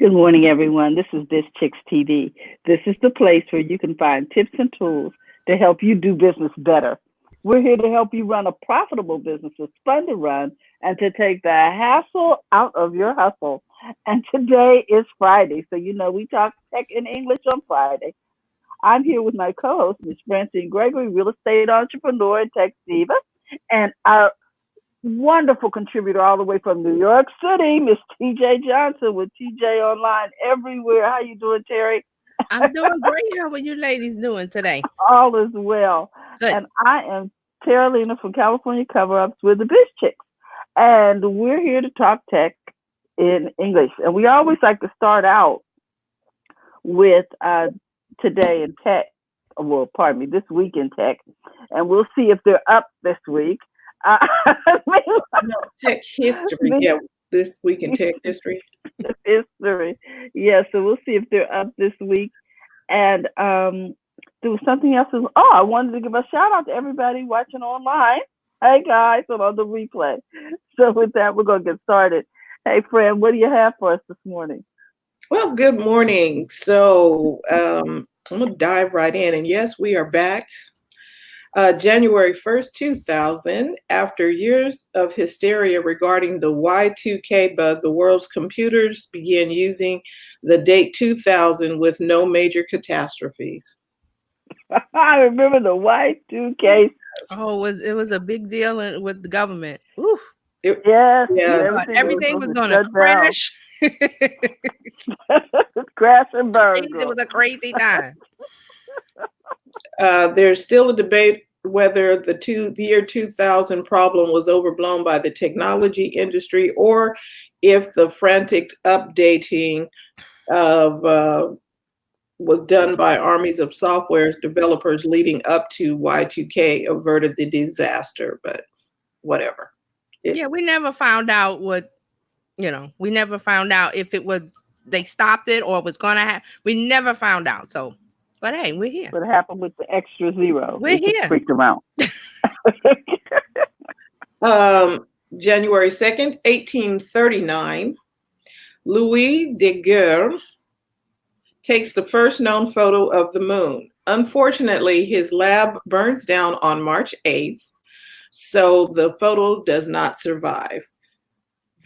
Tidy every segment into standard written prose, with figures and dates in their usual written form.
Good morning, everyone. This is This Chicks TV. This is the place where you can find tips and tools to help you do business better. We're here to help you run a profitable business that's fun to run and to take the hassle out of your hustle. And today is Friday, so you know we talk tech in English on Friday. I'm here with my co-host, Miss Francine Gregory, real estate entrepreneur and tech diva, and our wonderful contributor all the way from New York City, Miss TJ Johnson with TJ Online everywhere. How you doing, Terry? I'm doing great. How are you ladies doing today? All is well. Good. And I am Terralina from California Cover Ups with the Biz Chicks. And we're here to talk tech in English. And we always like to start out with today in tech. Well, pardon me, this week in tech. And we'll see if they're up this week. Uh, No, tech history. Yeah, this week in tech history. history. Yeah, so we'll see if they're up this week. And there was something else. I wanted to give a shout out to everybody watching online. Hey guys, and on the replay. So with that, we're gonna get started. Hey friend, what do you have for us this morning? Well, good morning. So I'm gonna dive right in, and yes, we are back. January 1st, 2000, after years of hysteria regarding the Y2K bug, the world's computers began using the date 2000 with no major catastrophes. I remember the Y2K. It was a big deal with the government. Oof. Yes, Yeah. Everything was to gonna shut crash. down. Crash and burn. It was a crazy time. There's still a debate whether the year 2000 problem was overblown by the technology industry or if the frantic updating of was done by armies of software developers leading up to Y2K averted the disaster, but whatever. Yeah, we never found out we never found out if they stopped it or was gonna happen. We never found out. So, but hey, we're here. What happened with the extra zero? We're It just here. freaked them out. January 2nd, 1839, Louis Daguerre takes the first known photo of the moon. Unfortunately, his lab burns down on March 8th, so the photo does not survive.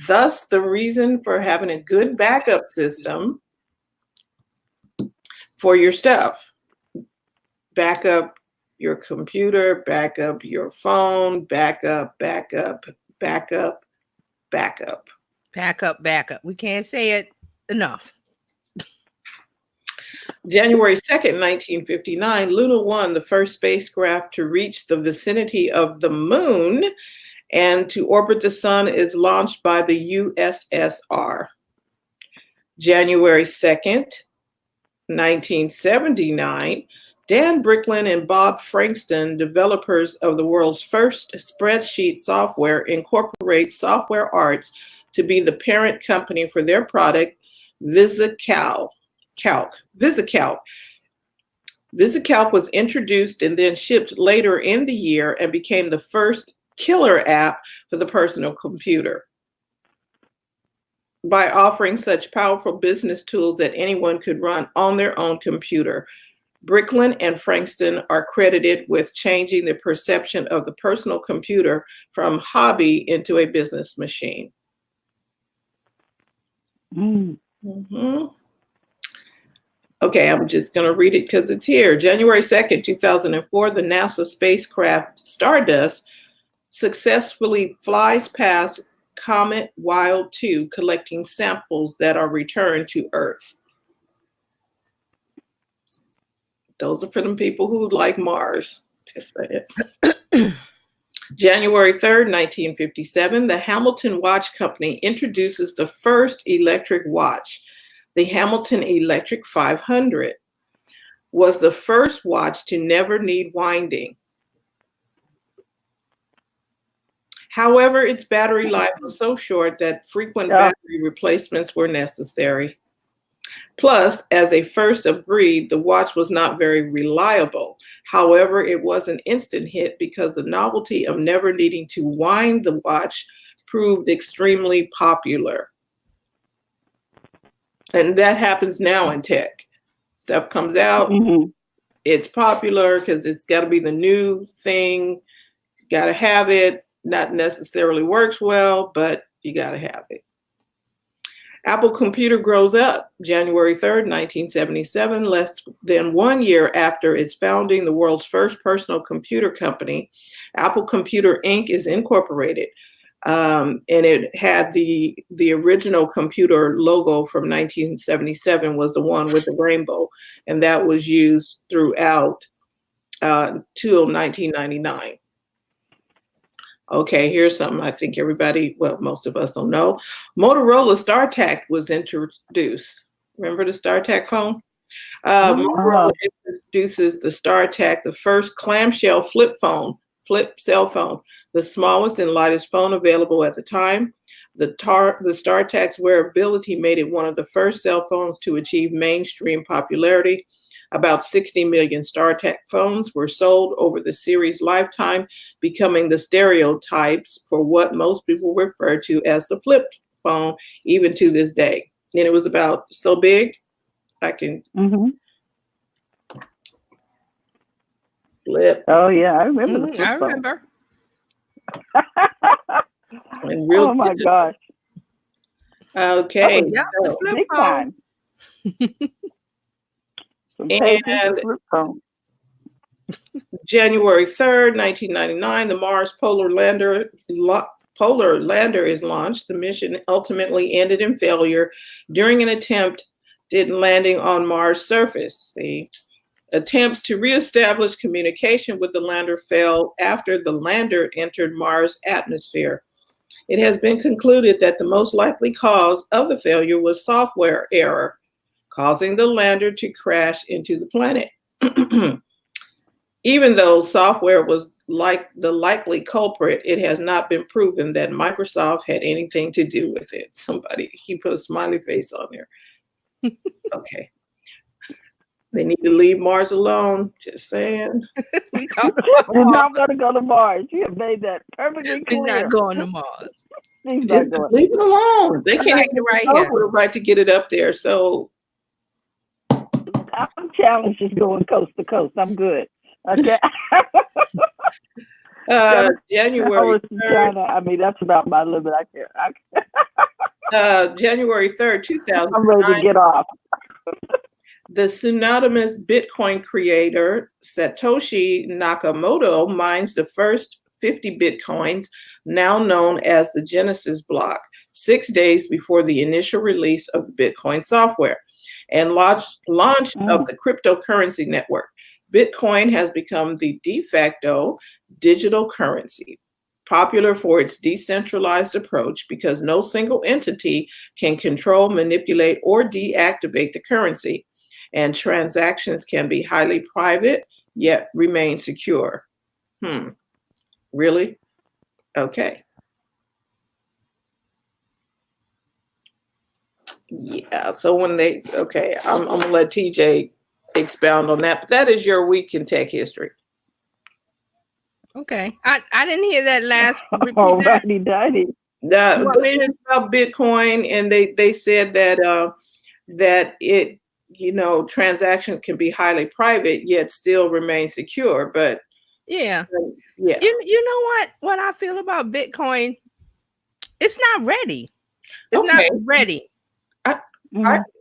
Thus, the reason for having a good backup system for your stuff. Backup your computer, backup your phone, backup. Backup. We can't say it enough. January 2nd, 1959, Luna 1, the first spacecraft to reach the vicinity of the moon and to orbit the sun, is launched by the USSR. January 2nd, 1979, Dan Bricklin and Bob Frankston, developers of the world's first spreadsheet software, incorporate Software Arts to be the parent company for their product, VisiCalc. VisiCalc was introduced and then shipped later in the year and became the first killer app for the personal computer. By offering such powerful business tools that anyone could run on their own computer, Bricklin and Frankston are credited with changing the perception of the personal computer from hobby into a business machine. Mm-hmm. Okay, I'm just going to read it because it's here. January 2nd, 2004, the NASA spacecraft Stardust successfully flies past Comet Wild 2, collecting samples that are returned to Earth. Those are for them people who like Mars. Just say it. January 3rd, 1957, the Hamilton Watch Company introduces the first electric watch. The Hamilton Electric 500 was the first watch to never need winding. However, its battery life was so short that frequent battery replacements were necessary. Plus, as a first of breed, the watch was not very reliable. However, it was an instant hit because the novelty of never needing to wind the watch proved extremely popular. And that happens now in tech. Stuff comes out, it's popular because it's got to be the new thing. Got to have it. Not necessarily works well, but you got to have it. Apple Computer grows up January 3rd, 1977, less than 1 year after its founding, the world's first personal computer company. Apple Computer Inc. is incorporated. And it had the original computer logo from 1977 was the one with the rainbow, and that was used throughout till 1999. Okay, here's something I think everybody, well, most of us don't know. Motorola StarTAC was introduced. Remember the StarTAC phone? Motorola introduces the StarTAC, the first clamshell flip cell phone, the smallest and lightest phone available at the time. The StarTAC's wearability made it one of the first cell phones to achieve mainstream popularity. About 60 million StarTAC phones were sold over the series' lifetime, becoming the stereotypes for what most people refer to as the flip phone, even to this day. And it was about so big, I can flip. Oh yeah, I remember the flip I phone. remember. And real Oh my gosh. Okay. Yeah, the So, flip Big phone. time. Some pages, and flip phone. January 3rd, 1999, the Mars Polar Lander is launched. The mission ultimately ended in failure during an attempt at landing on Mars' surface. The attempts to reestablish communication with the lander failed after the lander entered Mars' atmosphere. It has been concluded that the most likely cause of the failure was software error, causing the lander to crash into the planet. Even though software was like the likely culprit, it has not been proven that Microsoft had anything to do with it. He put a smiley face on there. Okay. They need to leave Mars alone. Just saying. We're not going to go to Mars. You have made that perfectly clear. We're not going to Mars. Just leave it alone. They can't like even right with the right to get it up there. So I'm challenged just going coast to coast. I'm good. Okay. January 3rd. I mean, that's about my limit. I can't. January 3rd, 2009. I'm ready to get off. The pseudonymous Bitcoin creator Satoshi Nakamoto mines the first 50 Bitcoins, now known as the Genesis block, 6 days before the initial release of the Bitcoin software and launch of the cryptocurrency network. Bitcoin has become the de facto digital currency, popular for its decentralized approach because no single entity can control, manipulate, or deactivate the currency, and transactions can be highly private yet remain secure. Really? Okay. Yeah, so when I'm gonna let TJ expound on that, but that is your week in tech history. Okay. I didn't hear that last. Oh, righty-dighty. About Bitcoin, and they said that that it, transactions can be highly private yet still remain secure. But yeah. You know what I feel about Bitcoin? It's not ready. It's not ready.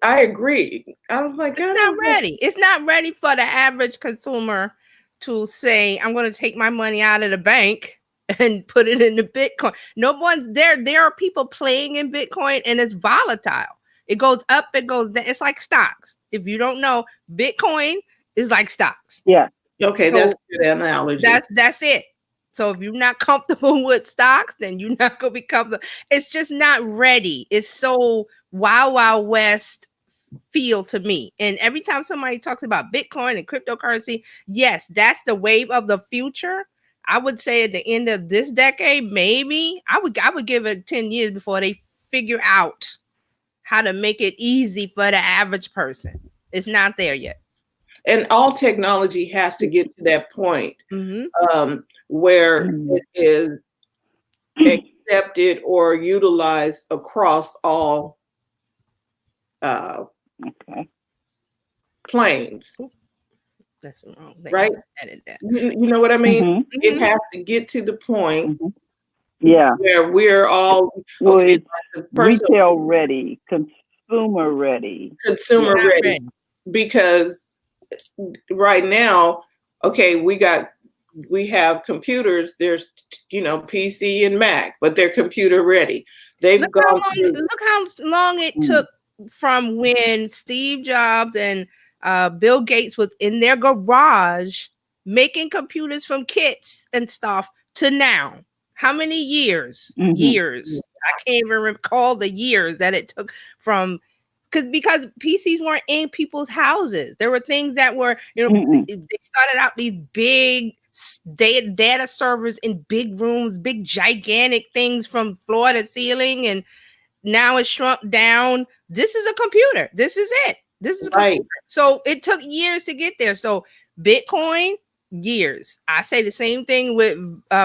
I agree. I was like, it's not ready. It's not ready for the average consumer to say, I'm going to take my money out of the bank and put it into Bitcoin. No one's there. There are people playing in Bitcoin, and it's volatile. It goes up, it goes down. It's like stocks. If you don't know, Bitcoin is like stocks. Yeah. Okay, so that's a good analogy. That's it. So if you're not comfortable with stocks, then you're not going to be comfortable. It's just not ready. It's so Wild West feel to me. And every time somebody talks about Bitcoin and cryptocurrency, yes, that's the wave of the future. I would say at the end of this decade, maybe I would give it 10 years before they figure out how to make it easy for the average person. It's not there yet. And all technology has to get to that point where it is accepted or utilized across all Okay. planes, That's the wrong thing. right? Edit that. You know what I mean? Mhm. It has to get to the point Mhm. Yeah. where we're all Well, okay. it's The person retail ready, consumer ready. consumer Yeah. Not ready, ready. because right now, okay, we have computers. There's PC and Mac, but they're computer ready. They've Look gone through. how long it took from when Steve Jobs and Bill Gates was in their garage making computers from kits and stuff to now. How many years? Mhm. Years. I can't even recall the years that it took from because PCs weren't in people's houses. There were things that were, Mm-mm. they started out these big data servers in big rooms, big gigantic things from floor to ceiling, and now it's shrunk down. This is a computer. This is it. This is a Right. computer. So it took years to get there. So Bitcoin, years. I say the same thing with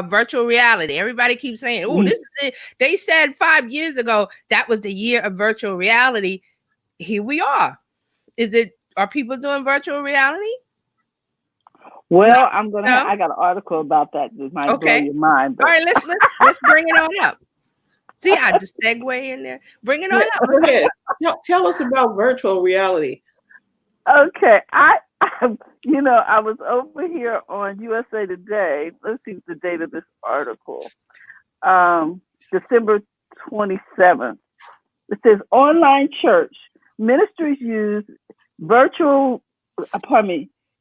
virtual reality. Everybody keeps saying, "Oh, this is it." They said 5 years ago that was the year of virtual reality. Here we are. Are people doing virtual reality? Well, I'm gonna. No? I got an article about that might blow Okay. your mind. All But right, let's bring it on up. See, I just segue in there. Bring it on up. Go ahead. Tell us about virtual reality. okay, I was over here on USA Today. Let's see the date of this article. December 27th. It says online church ministries use virtual.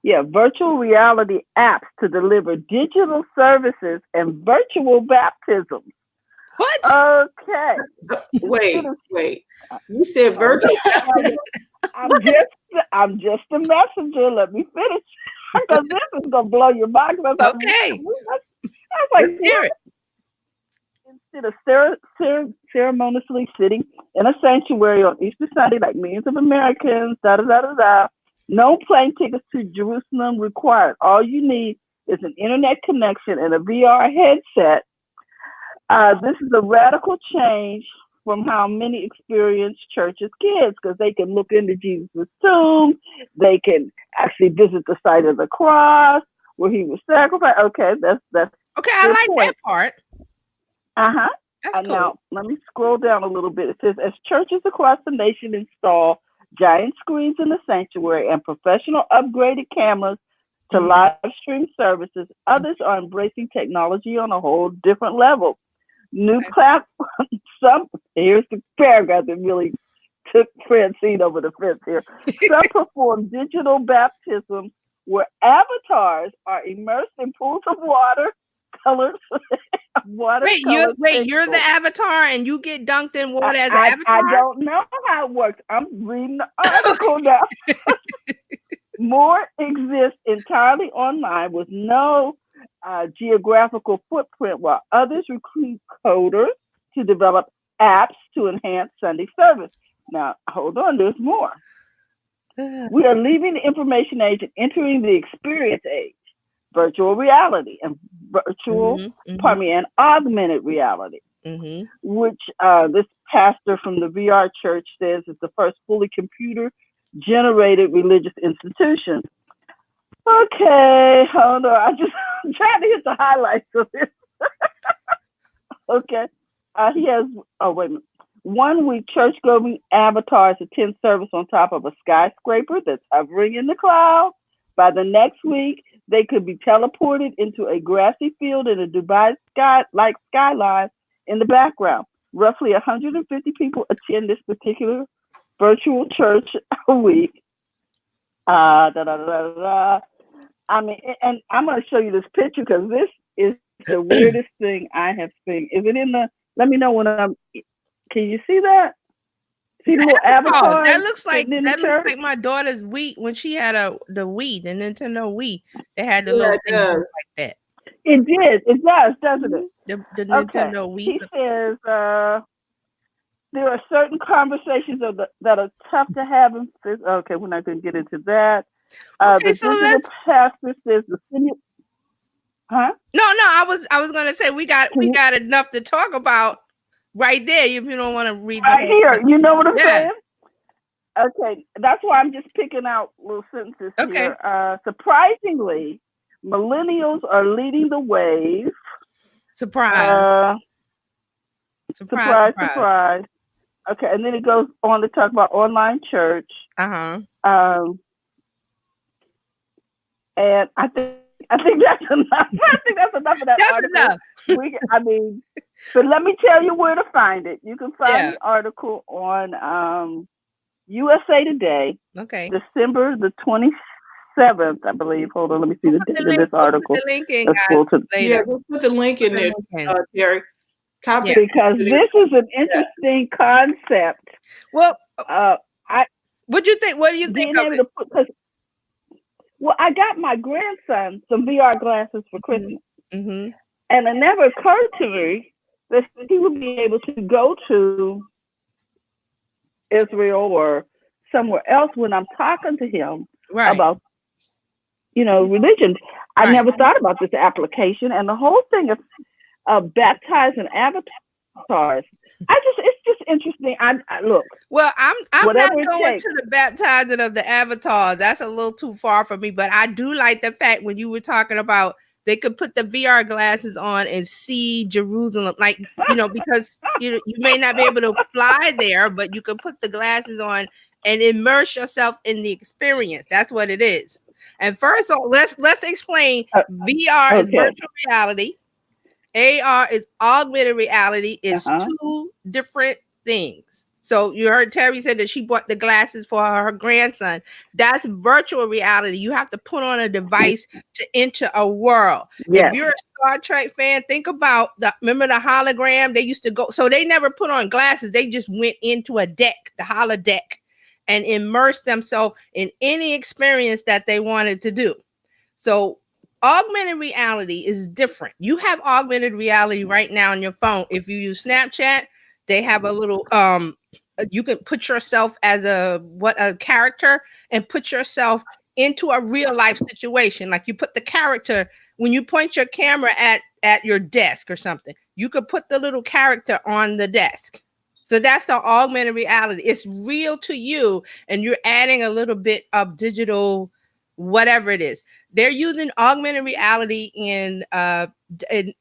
Virtual reality apps to deliver digital services and virtual baptisms. What? Okay. Wait. You said virtual. I'm just a messenger. Let me finish because this is gonna blow your mind. Okay. I was Let's like, hear it. instead of ceremoniously sitting in a sanctuary on Easter Sunday, like millions of Americans, no plane tickets to Jerusalem required. All you need is an internet connection and a VR headset. This is a radical change from how many experience church as kids, because they can look into Jesus' tomb, they can actually visit the site of the cross where he was sacrificed. Okay, that's okay. I like point. That part. That's cool. Now let me scroll down a little bit. It says, as churches across the nation install giant screens in the sanctuary and professional upgraded cameras to live stream services, others are embracing technology on a whole different level. New platforms. Here's the paragraph that really took Francine over the fence here. Some perform digital baptisms where avatars are immersed in pools of water, colored water. You're the avatar and you get dunked in water as an avatar? I don't know how it works. I'm reading the article now. More exists entirely online with no geographical footprint, while others recruit coders to develop apps to enhance Sunday service. Now, hold on, there's more. We are leaving the information age and entering the experience age, virtual reality and and augmented reality, which this pastor from the VR church says is the first fully computer-generated religious institution. Okay, hold on. I'm trying to hit the highlights of this. Okay. He has, 1 week church-going avatars attend service on top of a skyscraper that's hovering in the clouds. By the next week, they could be teleported into a grassy field in a Dubai skyline in the background. Roughly 150 people attend this particular virtual church a week. I mean, and I'm going to show you this picture because this is the weirdest thing I have seen. Is it in the? Let me know when I'm. Can you see that? See the little avatar? That looks like my daughter's Wii when she had the Wii, the Nintendo Wii. They had the little thing like that. It did. It does, doesn't it? The Nintendo Wii. He says there are certain conversations that are tough to have. Okay, we're not going to get into that. The digital pastor says the city. Huh? No. I was going to say we got enough to talk about right there. If you don't want to read right here, you know what I'm saying? Okay, that's why I'm just picking out little sentences Okay. here. Surprisingly, millennials are leading the wave. Surprise. Uh, Surprise. surprise, Surprise. surprise. Okay, and then it goes on to talk about online church. Uh-huh. Um, and I think that's enough. I think that's enough of that That's article. enough. I mean, but let me tell you where to find it. You can find Yeah. the article on USA Today, Okay. December the 27th, I believe. Hold on, let me see the Put the date of link. this We'll put article. the link in, Let's guys, pull to Yeah, later. we'll put the link Put in the there, link in. Terry. Copy Yeah. because this is an interesting concept. Well, I what do you think? What do you think being of able it? to put because well, I got my grandson some VR glasses for Christmas, Mm-hmm. and it never occurred to me that he would be able to go to Israel or somewhere else when I'm talking to him Right. about religion. I Right. never thought about this application and the whole thing of baptizing avatars. It's just interesting. I look, Well, I'm not whatever it going takes. to the baptizing of the avatar. That's a little too far for me. But I do like the fact when you were talking about they could put the VR glasses on and see Jerusalem, like because you may not be able to fly there, but you could put the glasses on and immerse yourself in the experience. That's what it is. And first, let's explain. VR is Okay. virtual reality. AR is augmented reality. It's Uh-huh. two different things. So you heard Terry said that she bought the glasses for her grandson. That's virtual reality. You have to put on a device to enter a world. If Yes. you're a Star Trek fan, think about remember the hologram? They used to go, so they never put on glasses. They just went into a deck, the holodeck, and immersed themselves in any experience that they wanted to do. So augmented reality is different. You have augmented reality right now on your phone. If you use Snapchat, they have a little you can put yourself as a character and put yourself into a real life situation. Like you put the character when you point your camera at your desk or something, you could put the little character on the desk. So that's the augmented reality. It's real to you, and you're adding a little bit of digital, whatever it is. They're using augmented reality in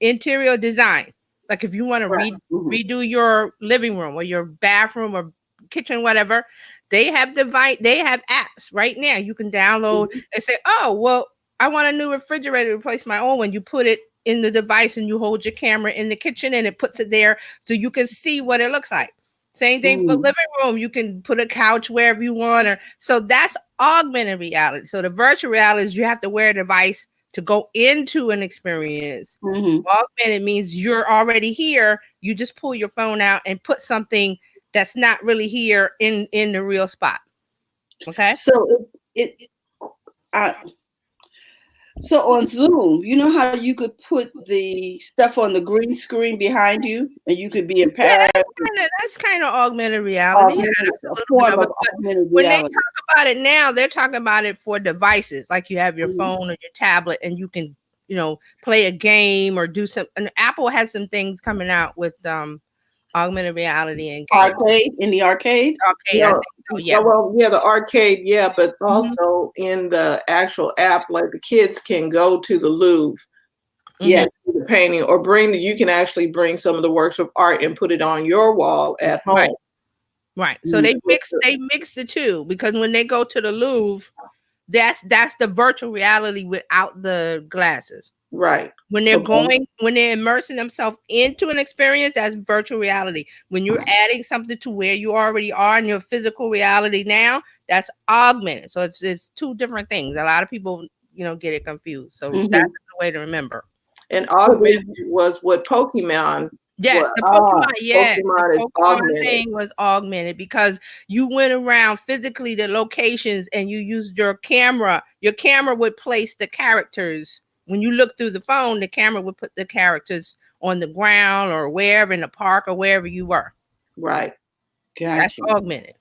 interior design. Like if you want to redo your living room or your bathroom or kitchen, whatever, they have apps right now. You can download and say, oh, well, I want a new refrigerator to replace my old one. You put it in the device and you hold your camera in the kitchen and it puts it there so you can see what it looks like. Same thing for living room. You can put a couch wherever you want. So that's augmented reality. So the virtual reality is you have to wear a device to go into an experience. Augmented means you're already here. You just pull your phone out and put something that's not really here in the real spot. Okay. So on Zoom, you know how you could put the stuff on the green screen behind you, and you could be in Paris. That's kind of augmented reality. When they talk about it now, they're talking about it for devices, like you have your phone or your tablet, and you can, play a game or do some. And Apple has some things coming out with augmented reality and games. Arcade in the arcade. Arcade, I think so, yeah. Well, yeah, the arcade, yeah, but also in the actual app, like the kids can go to the Louvre, and see the painting, or you can actually bring some of the works of art and put it on your wall at home. Right. So they mix the two, because when they go to the Louvre, that's the virtual reality without the glasses. Right. When they're immersing themselves into an experience, that's virtual reality. When you're adding something to where you already are in your physical reality now, that's augmented. So it's two different things. A lot of people, get it confused. So that's the way to remember. And augmented was what Pokemon. Yes, the Pokemon, the Pokemon thing was augmented because you went around physically the locations and you used your camera. Your camera would place the characters. When you look through the phone, the camera would put the characters on the ground or wherever in the park or wherever you were. Right. Gotcha. That's augmented.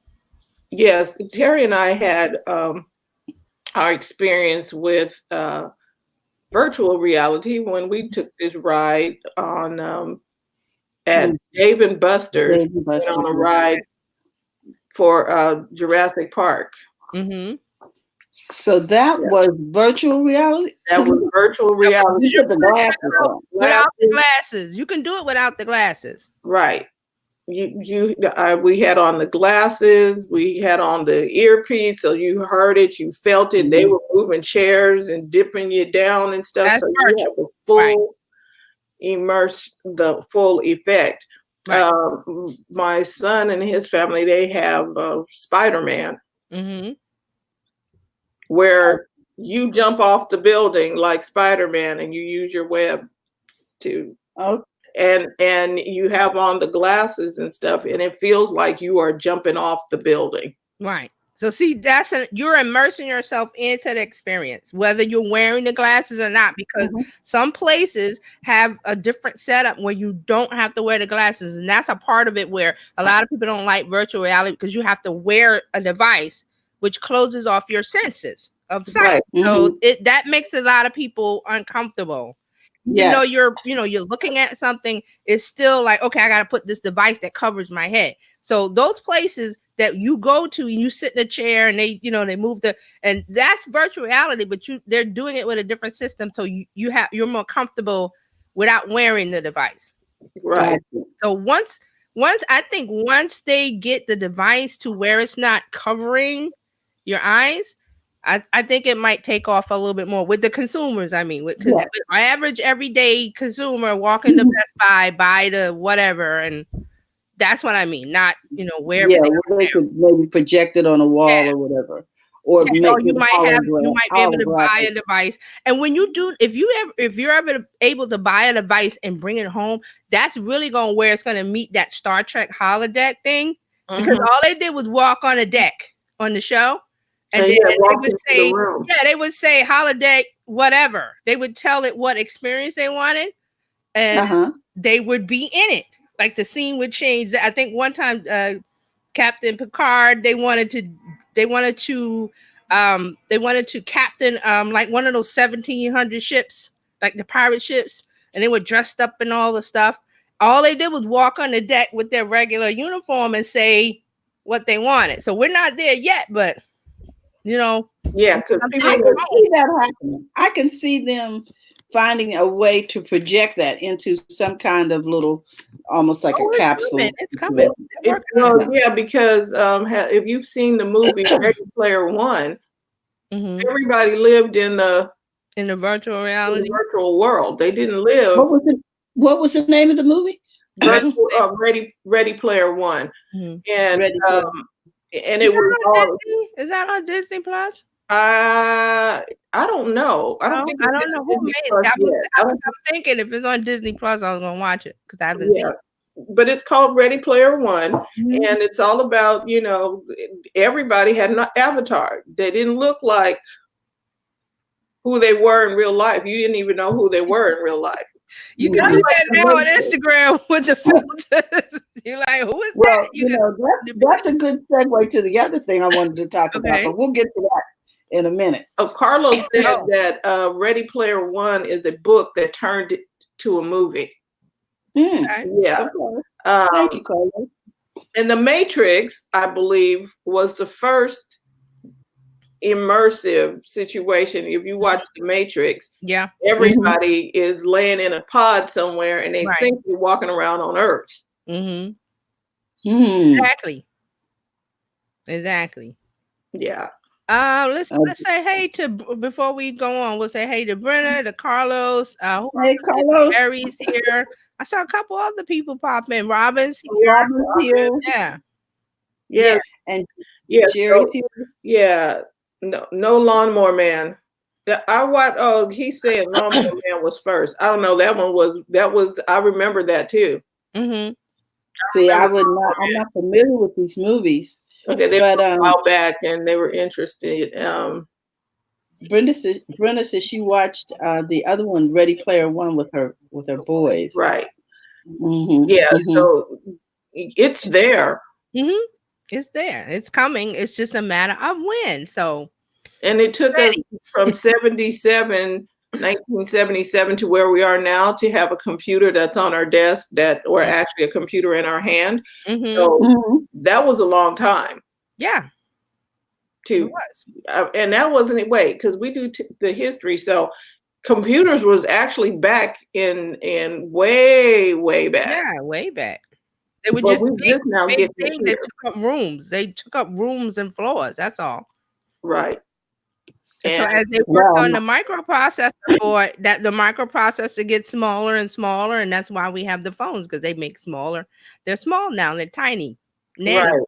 Yes, Terry and I had our experience with virtual reality when we took this ride on at Dave and Buster's. On a ride for Jurassic Park. Mm-hmm. So that was virtual reality. That was virtual reality. You put the glasses on. Without the glasses, you can do it without the glasses. Right. We had on the glasses, we had on the earpiece, so you heard it, you felt it. They were moving chairs and dipping you down and stuff. That's so virtual. you had the full the full effect. Right. My son and his family, they have Spider-Man, Mm-hmm. where you jump off the building like Spider-Man and you use your web to and you have on the glasses and stuff, and it feels like you are jumping off the building. Right. So see, you're immersing yourself into the experience, whether you're wearing the glasses or not, because some places have a different setup where you don't have to wear the glasses. And that's a part of it where a lot of people don't like virtual reality, because you have to wear a device which closes off your senses of sight. Right. So that makes a lot of people uncomfortable. Even though you're looking at something, it's still like, okay, I got to put this device that covers my head. So those places that you go to and you sit in a chair and they move and that's virtual reality, but they're doing it with a different system. So you're more comfortable without wearing the device. Right. So once they get the device to where it's not covering your eyes, I think it might take off a little bit more with the consumers. I mean, with my average everyday consumer walking to Best Buy, buy the whatever, and that's what I mean. Not where they could maybe project it on a wall or whatever, or you might be able to buy a device. And when you do, if you're ever able to buy a device and bring it home, that's really where it's going to meet that Star Trek holodeck thing, because all they did was walk on a deck on the show. And then they would say holodeck, whatever. They would tell it what experience they wanted, and they would be in it. Like the scene would change. I think one time, Captain Picard, they wanted to captain like one of those 1700 ships, like the pirate ships, and they were dressed up in all the stuff. All they did was walk on the deck with their regular uniform and say what they wanted. So we're not there yet, but because I can see that happening. I can see them finding a way to project that into some kind of little, almost like a capsule. It's coming. Because if you've seen the movie Ready Player One, everybody lived in the virtual reality, virtual world. They didn't live. What was the name of the movie? Ready Player One, and it was all. Is that on Disney Plus? I don't know. I don't know who made it. I'm thinking if it's on Disney Plus, I was gonna watch it because I haven't seen it. But it's called Ready Player One, and it's all about everybody had an avatar. They didn't look like who they were in real life. You didn't even know who they were in real life. You can do that now on Instagram with the filters. You're like, who is that? That's a good segue to the other thing I wanted to talk about, but we'll get to that in a minute. Carlos said that Ready Player One is a book that turned it to a movie. Yeah. Thank you, Carlos. And The Matrix, I believe, was the first immersive situation. If you watch The Matrix, everybody is laying in a pod somewhere and they think they're walking around on Earth. Exactly. Yeah. Let's say hey to, before we go on, we'll say hey to Brenna, to Carlos. Hey, Carlos. Barry's here. I saw a couple other people pop in. Robin's here. Yeah. And Jerry's here. Yeah. No Lawnmower Man. He's saying Lawnmower Man was first. I don't know. That was. I remember that too. See, I'm not familiar with these movies. Okay, they were a while back and they were interested. Brenda says she watched the other one, Ready Player One, with her boys. Right. So it's there. It's there. It's coming. It's just a matter of when. So, and it took us from 1977 to where we are now to have a computer that's on our desk or actually a computer in our hand. So that was a long time. Yeah, it to, was. and that wasn't wait because we do the history. So computers was actually back in way back. Yeah, way back. They were But just we big, just now big getting things here. that took up rooms. They took up rooms and floors. That's all. Right. And so And as they worked on the microprocessor board, that the microprocessor gets smaller and smaller, and that's why we have the phones because they make smaller. They're small now. They're tiny. Nano.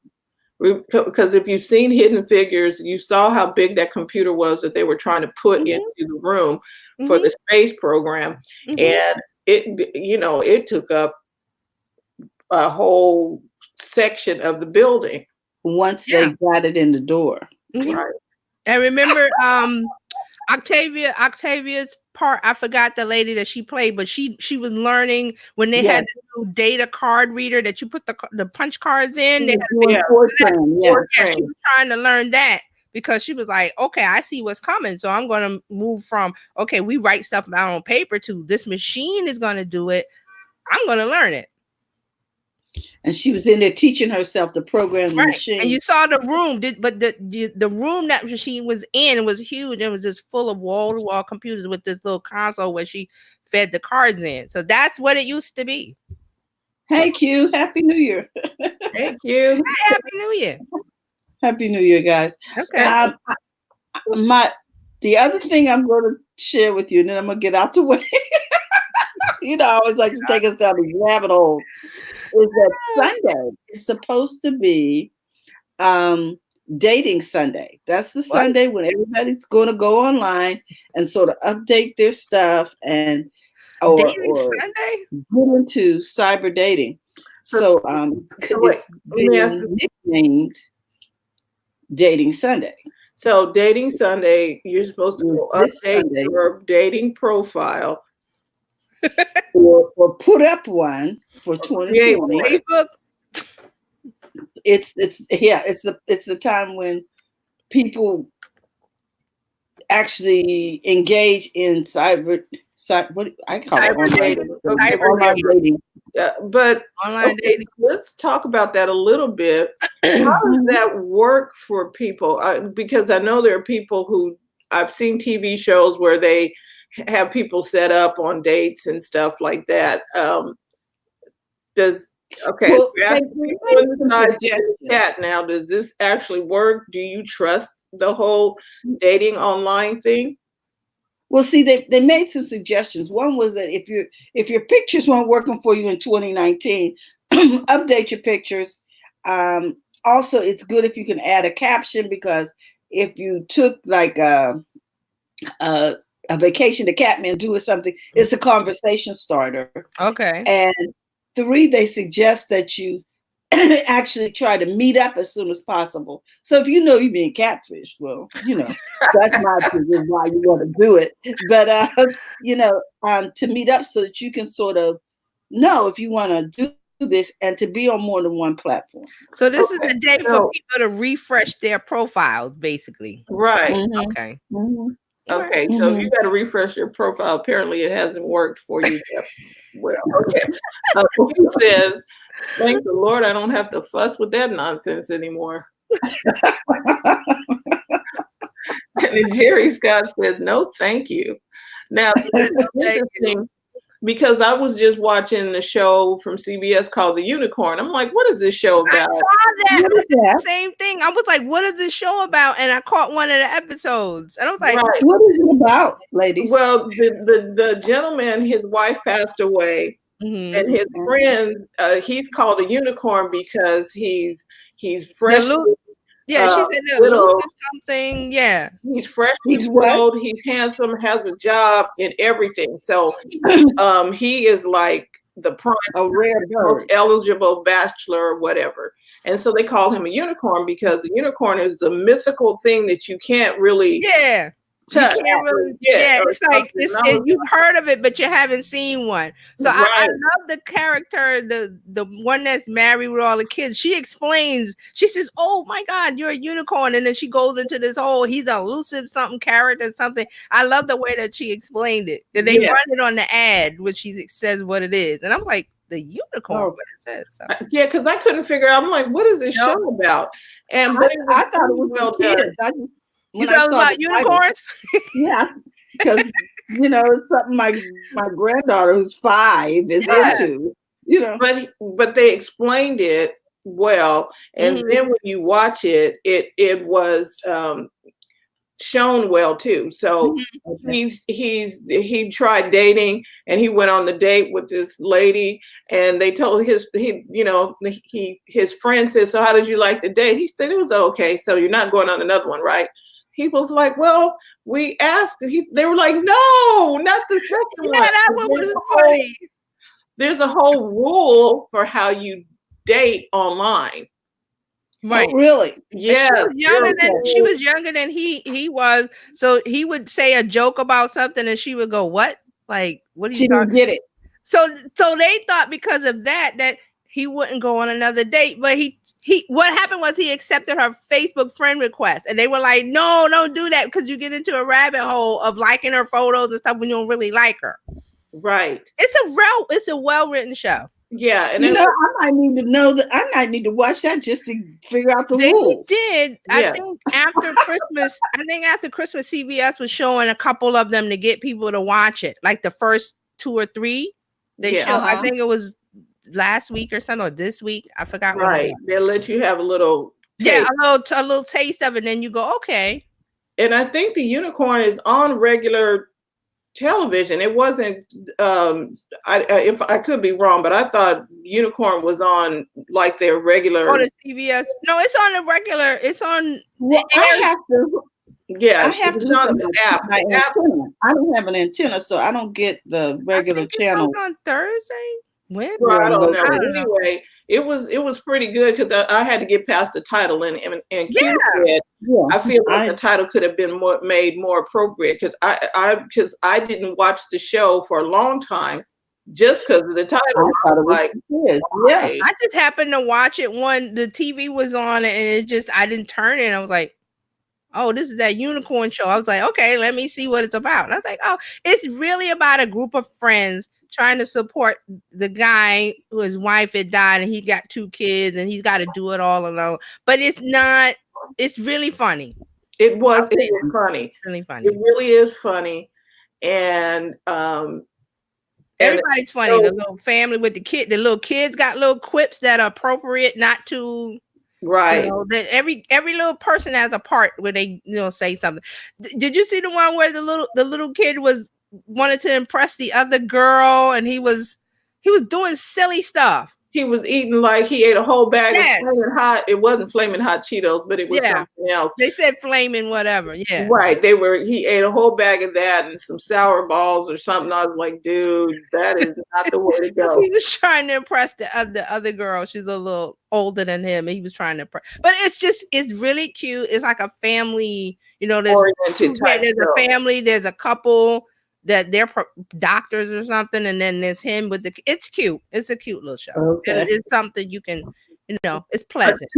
right. Because if you've seen Hidden Figures, you saw how big that computer was that they were trying to put Mhm. into the room for Mhm. the space program. Mhm. And it took up a whole section of the building. Once Yeah. they got it in the door. Mhm. Right. And remember, Octavia's part, I forgot the lady that she played, but she was learning when they had the new data card reader that you put the punch cards in. They had Doing Fortran, yeah, she was trying to learn that because she was like, okay, I see what's coming. So I'm going to move from, okay, we write stuff down on paper to this machine is going to do it. I'm going to learn it. And she was in there teaching herself to program the machine. And you saw the room, but the room that machine was in was huge. It was just full of wall-to-wall computers with this little console where she fed the cards in. So that's what it used to be. Hey Q, Happy New Year. Thank you. Hey, Happy New Year. Happy New Year, guys. Okay. The other thing I'm going to share with you, and then I'm going to get out the way. I always like to take us down these rabbit holes. Is that Sunday is supposed to be dating Sunday. That's the Sunday when everybody's going to go online and sort of update their stuff and or Sunday? get into cyber dating. So it's been nicknamed Dating Sunday. So Dating Sunday, you're supposed to go update your dating profile. or put up one for 2020. Facebook. It's the time when people actually engage in cyber what I call it online dating. But online dating. Let's talk about that a little bit. How does that work for people? Because I know there are people who I've seen TV shows where they have people set up on dates and stuff like that. Now, does this actually work? Do you trust the whole dating online thing? Well, see, they made some suggestions. One was that if your pictures weren't working for you in 2019, update your pictures. Also, it's good if you can add a caption, because if you took like a vacation to Kathmandu or something, it's a conversation starter. Okay. And 3, they suggest that you actually try to meet up as soon as possible. So if you know you're being catfished, well, that's my opinion why you want to do it. But to meet up so that you can sort of know if you want to do this and to be on more than one platform. So this is the day for people to refresh their profiles, basically. Right. Mm-hmm. Okay. Mm-hmm. Okay, so if you got to refresh your profile, apparently it hasn't worked for you yet. Well, okay. He says, thank the Lord I don't have to fuss with that nonsense anymore. And Jerry Scott says, no, thank you. Now, it's interesting because I was just watching the show from CBS called The Unicorn. I'm like, what is this show about? I saw that. The same thing. I was like, what is this show about? And I caught one of the episodes. And I was like, what is it about, ladies? Well, the gentleman, his wife passed away. Mm-hmm. And his friend, he's called a unicorn because he's fresh. She said elusive something. Yeah. He's fresh. He's widowed. He's handsome, has a job and everything. So he is like the prime, most eligible bachelor or whatever. And so they call him a unicorn because the unicorn is a mythical thing that you can't really touch. It's like you've heard of it, but you haven't seen one. So I love the character, the one that's married with all the kids. She explains, she says, oh my God, you're a unicorn. And then she goes into this whole, he's a elusive something character, something. I love the way that she explained it. That they run it on the ad, which she says what it is. And I'm like, the unicorn. Oh. What is this? So, Yeah, because I couldn't figure out. I'm like, what is this show about? And but it was I thought it was well for done. kids. I just you when I thought it was saw about the title, unicorns? yeah, because it's something my granddaughter who's 5 is Yeah. into. You know, But they explained it well, and Mhm. then when you watch it, it was shown well too. So Mhm. he tried dating, and he went on the date with this lady, and they told his friend said, "So how did you like the date?" He said it was okay. So you're not going on another one, right? He was like, "Well, we asked." They were like, "No, not the second Yeah, one." that one was funny. There's a whole rule for how you date online. Right. oh really? And Yeah, she was younger than he was. So he would say a joke about something and she would go, "What? Like, what are you She talking?" didn't get it. So they thought because of that he wouldn't go on another date. But he what happened was he accepted her Facebook friend request. And they were like, "No, don't do that, because you get into a rabbit hole of liking her photos and stuff when you don't really like her." right. It's a well-written show. Yeah, and I might need to know that. I might need to watch that just to figure out the They rules. did. Yeah. I think after Christmas, CBS was showing a couple of them to get people to watch it. Like the first 2 or 3 they Yeah. showed. I think it was last week or something, or this week. I forgot what it right. was. They'll let you have a little Yeah, taste. a little taste of it, and then you go, okay. And I think the unicorn is on regular television. It wasn't. If I could be wrong, but I thought unicorn was on like their regular. Oh, the CBS. No, it's on the regular. It's on. Well, I have to. Yeah, I have it's to look on at the app. my The app. antenna. I don't have an antenna, so I don't get the regular I think it channel. goes on Thursday. When? Well, I don't know. I don't know. Anyway, it was pretty good because I had to get past the title, and Q said, Yeah, I feel like the title could have been made more appropriate because I didn't watch the show for a long time just because of the title. I thought it was like, kids. Yeah, I just happened to watch it when the TV was on, and I didn't turn it. And I was like, oh, this is that unicorn show. I was like, okay, let me see what it's about. And I was like, oh, it's really about a group of friends trying to support the guy whose wife had died and he got 2 kids and he's got to do it all alone. But it's really funny. It was funny. Really funny. It really is funny. And everybody's funny. The little family with the little kids got little quips that are appropriate, not too right. That every little person has a part where they say something. Did you see the one where the little kid wanted to impress the other girl and he was doing silly stuff? He was eating like he ate a whole bag of flaming hot. It wasn't flaming hot Cheetos, but it was something else. They said flaming whatever. Yeah. Right. He ate a whole bag of that and some sour balls or something. I was like, dude, that is not the way to go. He was trying to impress the other girl. She's a little older than him. And he was trying to impress. But it's really cute. It's like a family, there's a family, there's a couple that they're doctors or something, and then there's him with it's cute. It's a cute little show. Okay. It's something you can, it's pleasant.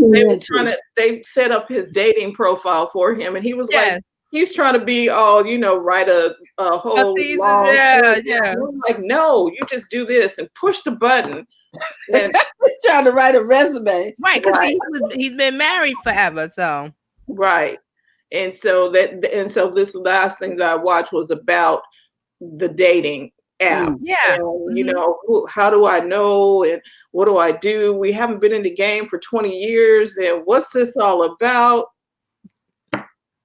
They set up his dating profile for him, and he was like, he's trying to be all, write a whole long I'm like, no, you just do this and push the button. And trying to write a resume. Right, because he's been married forever, so. Right. And so this last thing that I watched was about the dating app. Yeah. And, how do I know and what do I do? We haven't been in the game for 20 years. And what's this all about?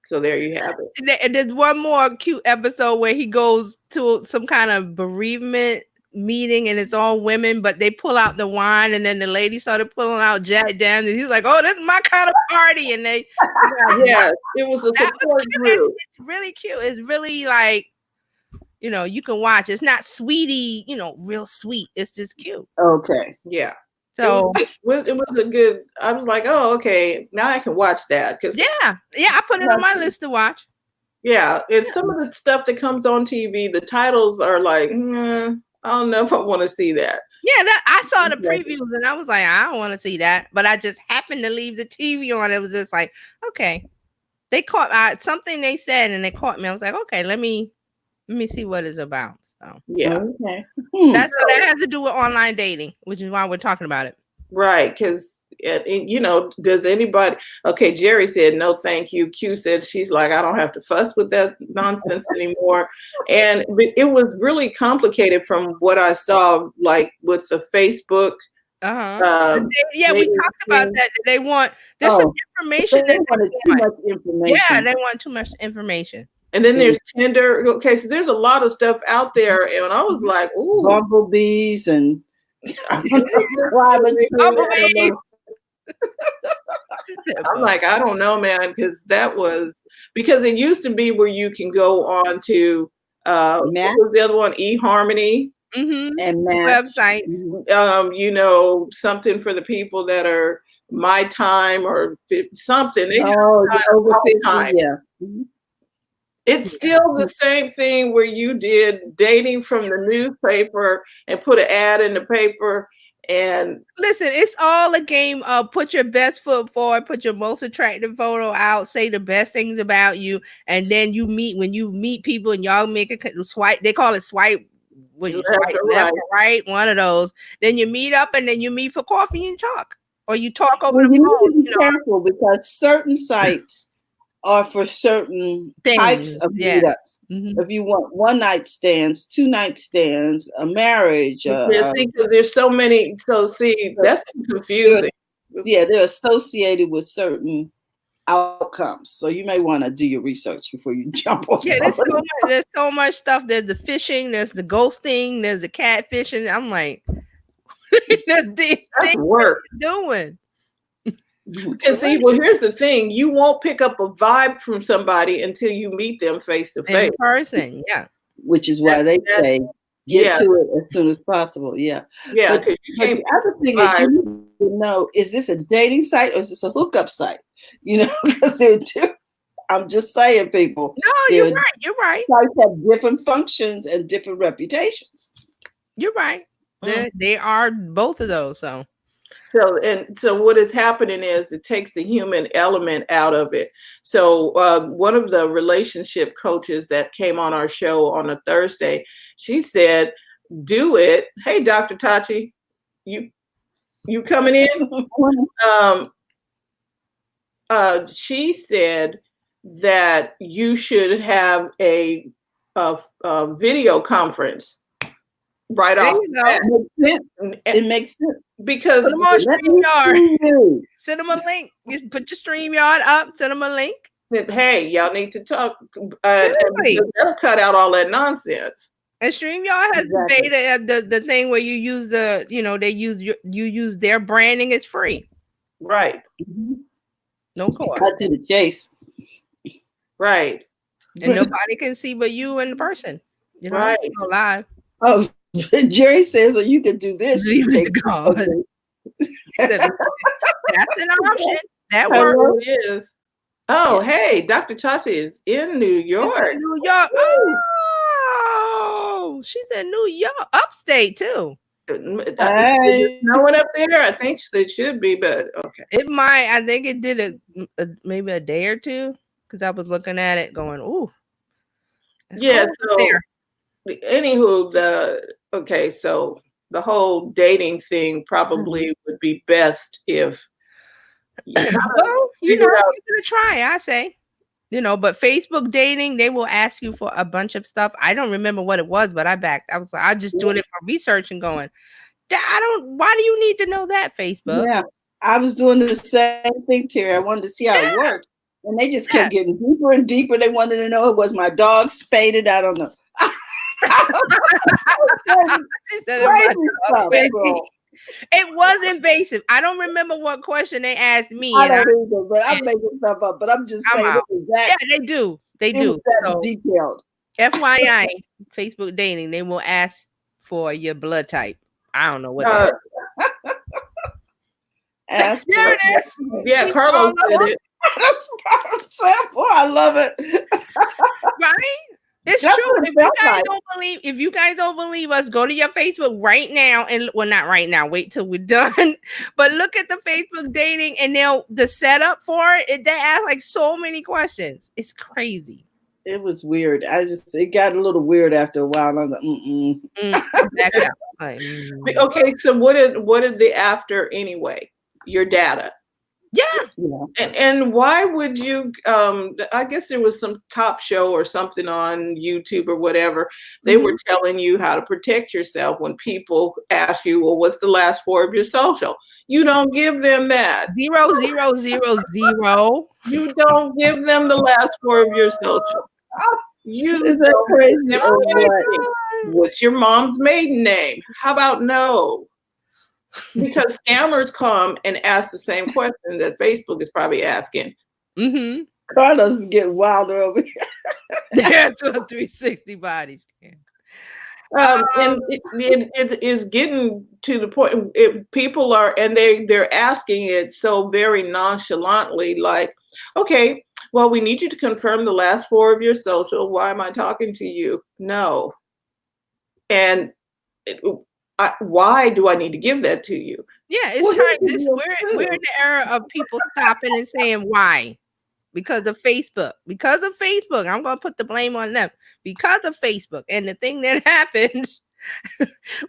So there you have it. And there's one more cute episode where he goes to some kind of bereavement meeting and it's all women, but they pull out the wine and then the lady started pulling out Jack Daniels and he's like, oh, this is my kind of party. And it was a support group. It's really cute. It's really like, you can watch. It's not sweetie, real sweet. It's just cute. Okay. Yeah. So it was a good. I was like, oh, okay, now I can watch that because I put it on my list to watch. Yeah, and some of the stuff that comes on TV, the titles are like, I don't know if I want to see that. Yeah, I saw the previews and I was like, I don't want to see that, but I just happened to leave the TV on. It was just like, okay, they caught something they said and they caught me. I was like, okay, let me see what it's about. So Yeah. Okay. that has to do with online dating, which is why we're talking about it. Right, because does anybody? Okay, Jerry said no, thank you. Q said she's like, I don't have to fuss with that nonsense anymore, and it was really complicated from what I saw, like with the Facebook. Yeah, we talked about that. They want there's some information they that wanted too much information. Yeah, they want too much information. And then there's Tinder. Okay, so there's a lot of stuff out there, and I was like, ooh, bumblebees and bumblebees. I'm like, I don't know, man, because because it used to be where you can go on to what was the other one, eHarmony, and websites. Something for the people that are My Time or something. They over 50, time. yeah. It's still the same thing where you did dating from the newspaper and put an ad in the paper. And listen, it's all a game of put your best foot forward, put your most attractive photo out, say the best things about you, and then when you meet people and y'all make a swipe, they call it swipe. When you swipe left or right, one of those. Then you meet up and then you meet for coffee and talk, or you talk over the phone. You need to be careful because certain sites are for certain types of meetups. If you want one night stands, 2 night stands, a marriage. Because there's so many. So that's confusing. They're associated with certain outcomes. So you may want to do your research before you jump off. Yeah, there's so much stuff. There's the fishing, there's the ghosting, there's the catfishing. I'm like, that's work doing. Because here's the thing: you won't pick up a vibe from somebody until you meet them face to face, in person. Yeah, which is why they say get to it as soon as possible. Yeah, yeah. But the other thing is you need to know: is this a dating site or is this a hookup site? Because they're two. I'm just saying, people. No, you're right. You're right. Sites have different functions and different reputations. You're right. They are both of those. So what is happening is it takes the human element out of it. So one of the relationship coaches that came on our show on a Thursday, she said, "Do it." Hey, Dr. Tachi, you coming in? She said that you should have a video conference right off. It makes sense. Because put them on StreamYard. Send them a link. You put your StreamYard up. Send them a link. Hey, y'all need to talk. They'll cut out all that nonsense. And StreamYard has the beta, the thing where you use you use their branding. It's free. Right. No cost. Cut to the chase. Right. And nobody can see but you and the person. Right. Live. Oh. Jerry says, "Well, you can do this." Leave it to God. That's an option. That works. It is. Oh, hey, Dr. Tachi is in New York. New York. Oh, she's in New York, upstate too. No one up there. I think they should be, but okay. It might. I think it did maybe a day or two because I was looking at it, going, "Ooh." Yeah. So. Anywho, so the whole dating thing probably would be best if you're gonna try, I say. But Facebook dating, they will ask you for a bunch of stuff. I don't remember what it was, but I was like, I just doing it for research and going, why do you need to know that, Facebook? Yeah, I was doing the same thing, Terry. I wanted to see how it worked. And they just kept getting deeper and deeper. They wanted to know, was my dog spaded? I don't know. It was invasive. I don't remember what question they asked me. I don't either, but I'm making stuff up. But I'm just saying, yeah, they do. They do. So, detailed. FYI, Facebook dating, they will ask for your blood type. I don't know what. There it is. Yeah, Carlos did it. That's sample. I love it. Right? It's true. If you guys don't believe us, go to your Facebook right now and not right now. Wait till we're done. But look at the Facebook dating and the setup for it. They ask like so many questions. It's crazy. it was weird. It got a little weird after a while. I was like, Back out. Like, Okay, so what is the after anyway? Your data. yeah. And why would you I guess there was some cop show or something on YouTube or whatever. They were telling you how to protect yourself when people ask you, well, what's the last four of your social? You don't give them that. 0000. You don't give them the last four of your social. You is that crazy or what? What's your mom's maiden name? How about no? Because scammers come and ask the same question that Facebook is probably asking. Carlos is getting wilder over here. That's what 360 bodies can. And it is getting to the point. People are, and they're asking it so very nonchalantly, like, okay, well, we need you to confirm the last four of your social. Why am I talking to you? No. And why do I need to give that to you? Yeah, it's time. We're in the era of people stopping and saying why. Because of Facebook. I'm going to put the blame on them. Because of Facebook. And the thing that happened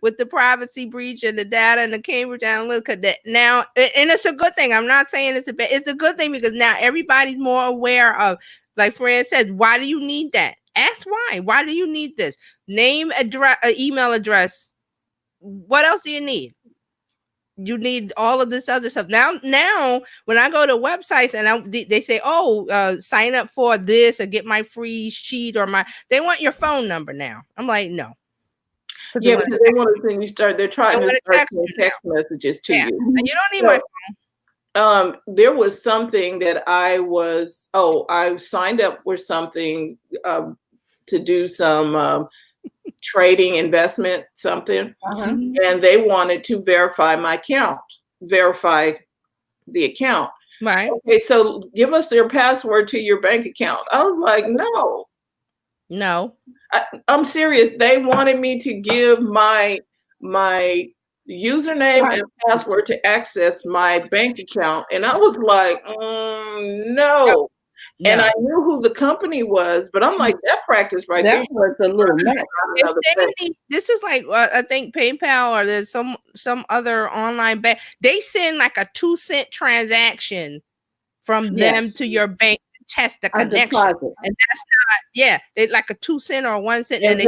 with the privacy breach and the data and the Cambridge Analytica, that now, and it's a good thing. I'm not saying it's a bad, it's a good thing, because now everybody's more aware of, like Fran says, why do you need that? Ask why. Why do you need this? Name, address, email address. What else do you need? You need all of this other stuff. Now, when I go to websites and they say, sign up for this or get my free sheet they want your phone number now. I'm like, no. Yeah, because they want to they're trying to start text messages to you. And you don't need my phone. There was something that I signed up for something to do some trading investment something, and they wanted to verify my account, verify the account. Right. Okay, so give us your password to your bank account. I was like, no. I'm serious. They wanted me to give my username and password to access my bank account, and I was like, no. And I knew who the company was, but I'm like, that practice right there was a little mess. This is like, I think PayPal, or there's some other online bank. They send like a 2-cent transaction from them to your bank to test the connection. And that's not, it's like a 2 cent or 1 cent. And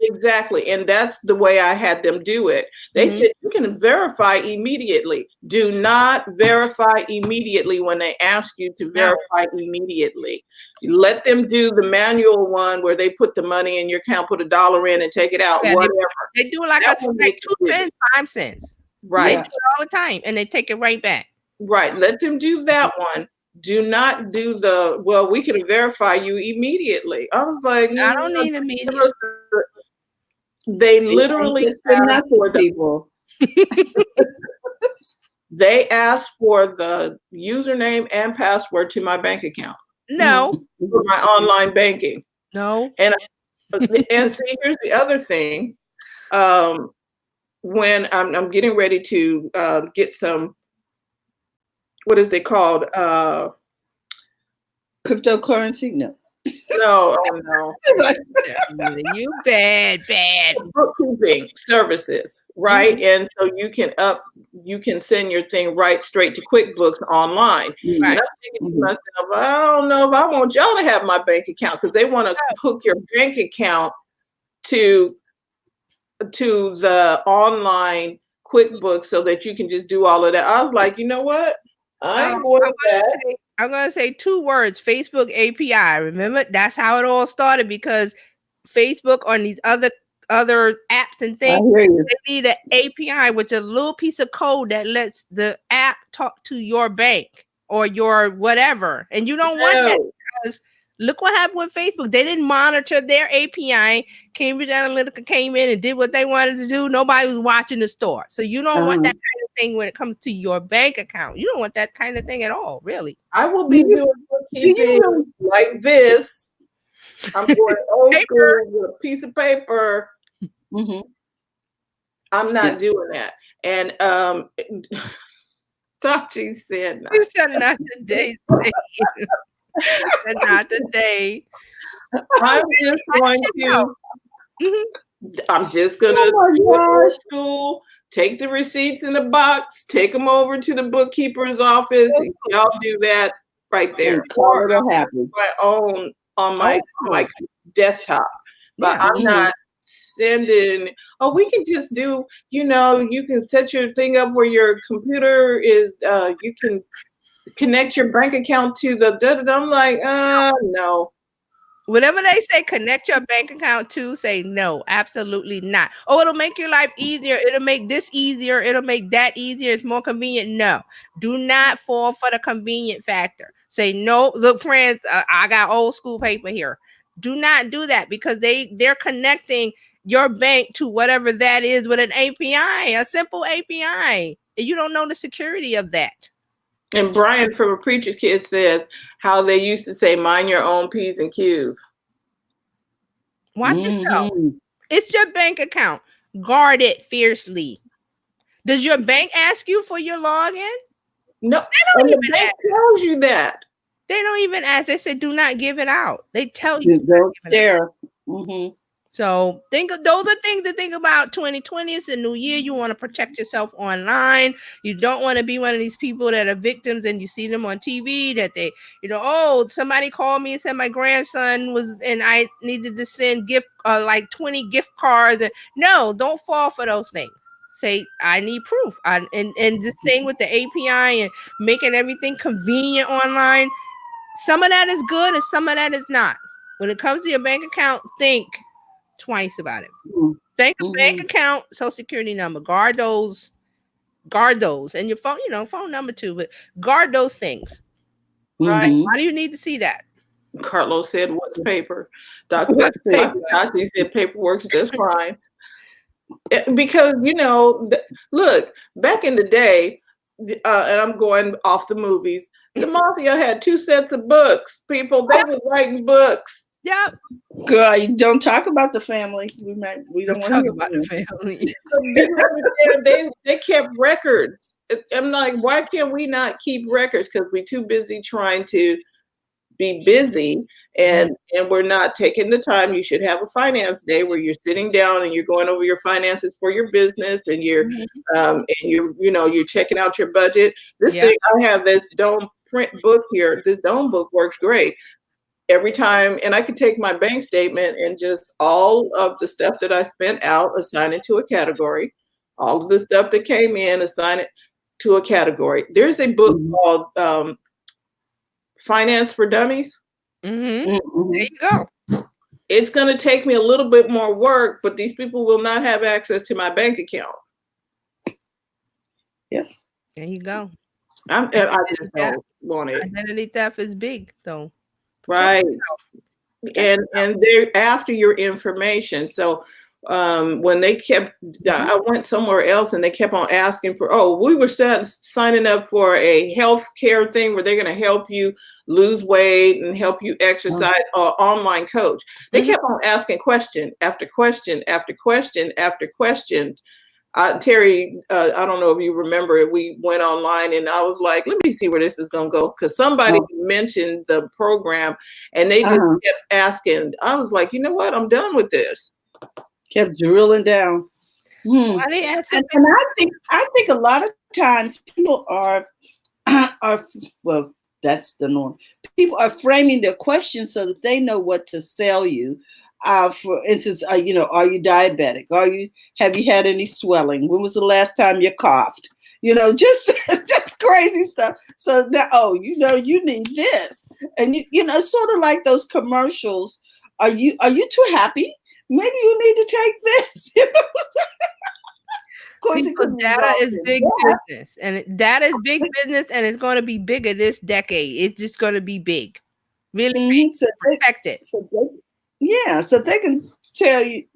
exactly. And that's the way I had them do it. They said, you can verify immediately. Do not verify immediately when they ask you to verify immediately. You let them do the manual one where they put the money in your account, put $1 in and take it out, whatever. They do like 2 cents, 5 cents. Right. They do it all the time, and they take it right back. Right. Let them do that one. Do not do we can verify you immediately. I was like, I don't need immediate. They literally asked for people. They asked for the username and password to my bank account. No. For my online banking. No. And see, here's the other thing. When I'm getting ready to get some, what is it called? Cryptocurrency? No. No, no. You bad. Bookkeeping services, right? And so you can send your thing right straight to QuickBooks online. And I'm thinking to myself, I don't know if I want y'all to have my bank account, because they want to hook your bank account to the online QuickBooks so that you can just do all of that. I was like, you know what? I'm going to say 2 words: Facebook API. Remember, that's how it all started, because Facebook on these other apps and things, they need an API, which is a little piece of code that lets the app talk to your bank or your whatever. And you don't want that, because look what happened with Facebook. They didn't monitor their API. Cambridge Analytica came in and did what they wanted to do. Nobody was watching the store. So you don't want that kind of thing when it comes to your bank account. You don't want that kind of thing at all, really. I will be doing bookkeeping like this. I'm going old school with a piece of paper. I'm not doing that. And Tachi said, "You said not today." Not today. I'm just going to. Mhm. I'm just gonna Oh do my it old gosh. school. Take the receipts in the box. Take them over to the bookkeeper's office. Y'all do that right there, And call or it a happy. my own on my desktop. But Yeah. I'm not sending. Oh, we can just do. You can set your thing up where your computer is. You can connect your bank account to the. I'm like, no. Whatever they say, connect your bank account to, say no, absolutely not. Oh, it'll make your life easier. It'll make this easier. It'll make that easier. It's more convenient. No, do not fall for the convenient factor. Say no. Look, friends, I got old school paper here. Do not do that because they're connecting your bank to whatever that is with an API, a simple API. And you don't know the security of that. And Brian from A Preacher's Kid says how they used to say, mind your own P's and Q's. Watch yourself. It's your bank account. Guard it fiercely. Does your bank ask you for your login? No, They don't even the bank ask. tells you that. They don't even ask. They say do not give it out. They tell you. Don't share. Mm-hmm. So those are things to think about. 2020 is a new year. You want to protect yourself online. You don't want to be one of these people that are victims and you see them on TV that they, oh, somebody called me and said my grandson was, and I needed to send like 20 gift cards. And no, don't fall for those things. Say, I need proof. And this thing with the API and making everything convenient online, some of that is good and some of that is not. When it comes to your bank account, think twice about it. Bank account, social security number, guard those, and your phone, phone number too, but guard those things. Right? Why do you need to see that? Carlos said, "What's paper?" Dr. said, "Paperwork's just fine." Because look, back in the day, and I'm going off the movies. The mafia had 2 sets of books. People, they were writing books. Yep. Girl, you don't talk about the family. We don't want to talk about the family. They kept records. I'm like, why can't we not keep records? Because we're too busy trying to be busy, and we're not taking the time. You should have a finance day where you're sitting down and you're going over your finances for your business, and you're checking out your budget. This thing I have, this Dome print book here. This Dome book works great. Every time, and I could take my bank statement and just all of the stuff that I spent out, assign it to a category. All of the stuff that came in, assign it to a category. There's a book called Finance for Dummies. There you go. It's going to take me a little bit more work, but these people will not have access to my bank account. Yeah. There you go. I just don't want it. Identity theft is big, though. Right. And they're after your information. So when they I went somewhere else and they kept on asking for, we were signing up for a health care thing where they're going to help you lose weight and help you exercise, online coach. They kept on asking question after question after question after question. Terry, I don't know if you remember it. We went online and I was like, let me see where this is going to go. Because somebody mentioned the program and they just kept asking. I was like, you know what? I'm done with this. Kept drilling down. Why they ask? And I think a lot of times people are well, that's the norm. People are framing their questions so that they know what to sell you. For instance, are you diabetic? Have you had any swelling? When was the last time you coughed? Just crazy stuff. So that, you need this. And sort of like those commercials. Are you too happy? Maybe you need to take this. Data is big business, and data is big business, and it's going to be bigger this decade. It's just going to be big, really big. So protect it. So they can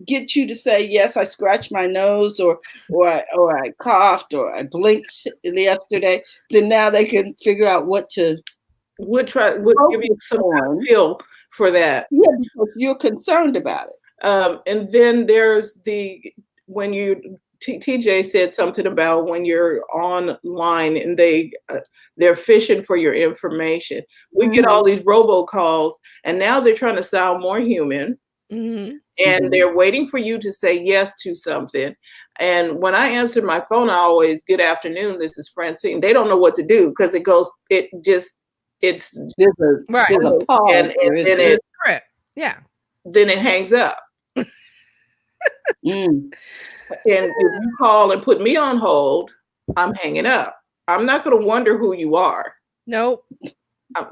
get you to say, yes, I scratched my nose, or I coughed, or I blinked yesterday. Then now they can figure out what to. Would give you some feel for that. Yeah, because you're concerned about it. And then there's when you TJ said something about when you're online and they're fishing for your information. We get all these robocalls, and now they're trying to sound more human, and they're waiting for you to say yes to something. And when I answer my phone, I always, good afternoon, this is Francine. They don't know what to do because it's right. There's a pause. and then Correct. Yeah. then it hangs up. And if you call and put me on hold, I'm hanging up. I'm not going to wonder who you are. Nope.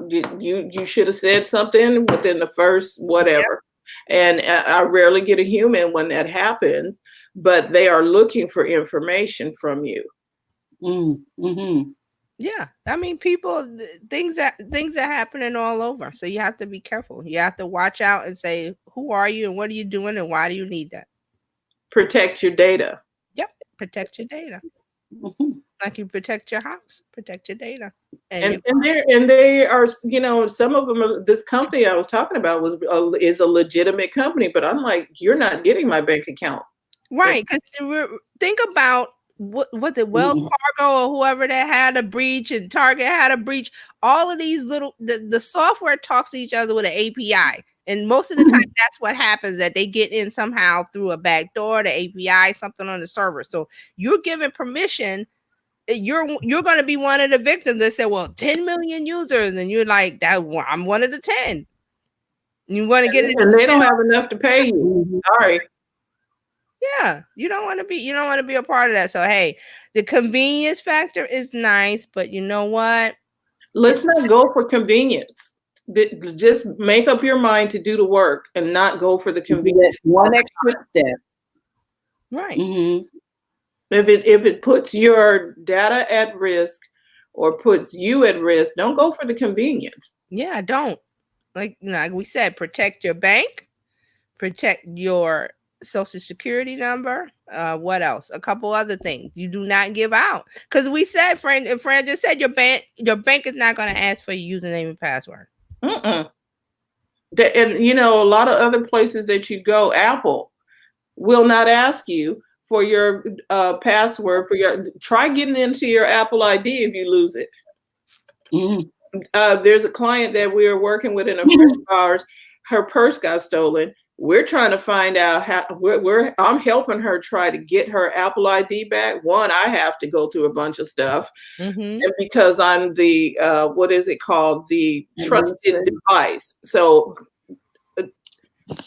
You should have said something within the first whatever. And I rarely get a human when that happens, but they are looking for information from you. Yeah, I mean, people, things are happening all over, so you have to be careful. You have to watch out and say, who are you and what are you doing and why do you need that? Protect your data. Yep, protect your data. Like you protect your house, protect your data. And they are, you know, some of them. This company I was talking about is a legitimate company, but I'm like, you're not getting my bank account, right? Because think about what was it, Wells Fargo or whoever that had a breach, and Target had a breach. All of these little the software talks to each other with an API, and most of the time that's what happens, that they get in somehow through a back door, the API, something on the server. So you're given permission. You're going to be one of the victims that say, well, 10 million users, and you're like, that I'm one of the 10. You want to get it, and they don't have enough to pay you. Sorry. Yeah, you don't want to be a part of that. So hey, the convenience factor is nice, but you know what? Let's not go for convenience. Just make up your mind to do the work and not go for the convenience. One extra step. Right. If it puts your data at risk or puts you at risk, don't go for the convenience. Yeah, don't. Like we said, protect your bank, protect your social security number. What else? A couple other things you do not give out, because we said, Fran just said, your bank is not going to ask for your username and password. And you know, a lot of other places that you go, Apple will not ask you for your password try getting into your Apple ID if you lose it. There's a client that we are working with in a friend of ours. Her purse got stolen. We're trying to find out how. I'm helping her try to get her Apple ID back. One, I have to go through a bunch of stuff, and because I'm the what is it called, the trusted device. So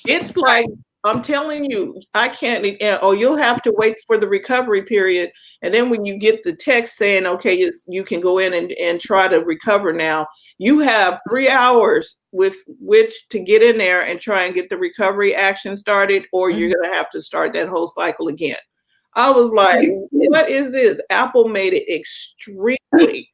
it's like, I'm telling you, I can't. You'll have to wait for the recovery period, and then when you get the text saying, okay, you can go in and try to recover now, you have 3 hours with which to get in there and try and get the recovery action started, or you're going to have to start that whole cycle again. I was like, what is this? Apple made it extremely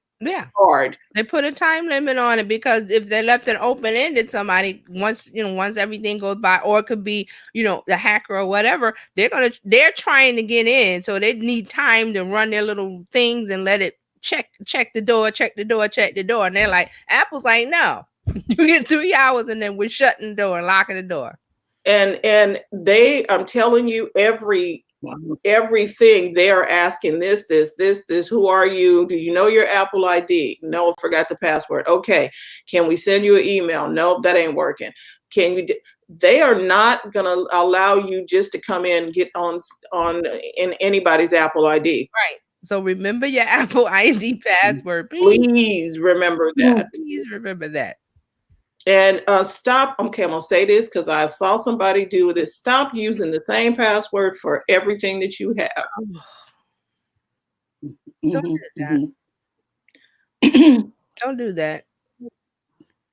hard. They put a time limit on it, because if they left it open-ended, somebody once everything goes by, or it could be, the hacker or whatever, they're trying to get in, so they need time to run their little things and let it check the door, and they're like, Apple's like, no, you get 3 hours and then we're shutting the door and locking the door. And I'm telling you, everything they are asking, this, who are you? Do you know your Apple ID? No, I forgot the password. Okay. Can we send you an email? Nope, that ain't working. They are not going to allow you just to come in and get on in anybody's Apple ID. Right. So remember your Apple ID password. Please remember that. Please remember that. And stop. Okay, I'm gonna say this because I saw somebody do this. Stop using the same password for everything that you have. Don't do that. Don't do that.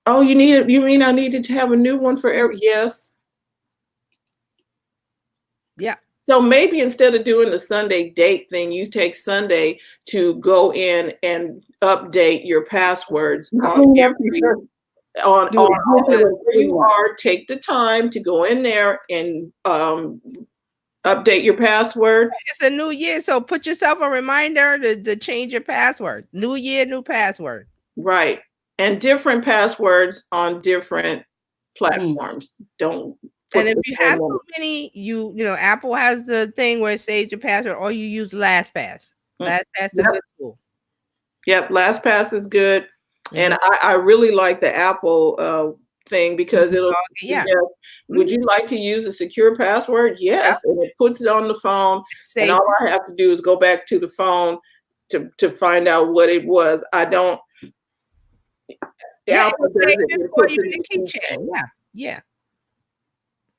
Oh, you mean I needed to have a new one for every? Yes. Yeah. So maybe instead of doing the Sunday date thing, you take Sunday to go in and update your passwords on where you are. Take the time to go in there and update your password. It's a new year, so put yourself a reminder to change your password. New year, new password. Right. And different passwords on different platforms. Don't And if you have too many, you know, Apple has the thing where it saves your password, or you use LastPass. LastPass is a good tool. Yep, LastPass is good. And I really like the Apple thing because it'll would you like to use a secure password? Yes. And it puts it on the phone. And all I have to do is go back to the phone to find out what it was. I don't Apple does it for you in the keychain. Yeah.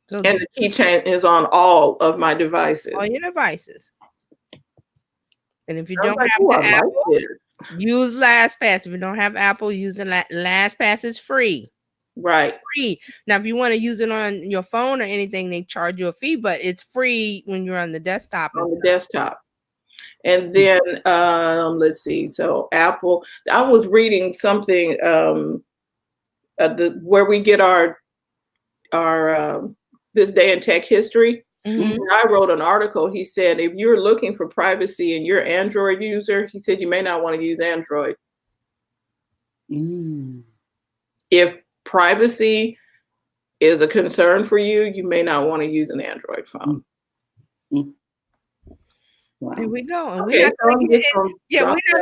So and the keychain is on all of my devices. All your devices. And if you don't have the Apple, use LastPass. If you don't have Apple, use the LastPass. Is free. Right. Free. Now, if you want to use it on your phone or anything, they charge you a fee, but it's free when you're on the desktop. On the desktop. And then let's see. So Apple, I was reading something where we get our this day in tech history. I wrote an article. He said, if you're looking for privacy and you're an Android user, he said you may not want to use Android. If privacy is a concern for you, you may not want to use an Android phone. Wow. There we go. And we're not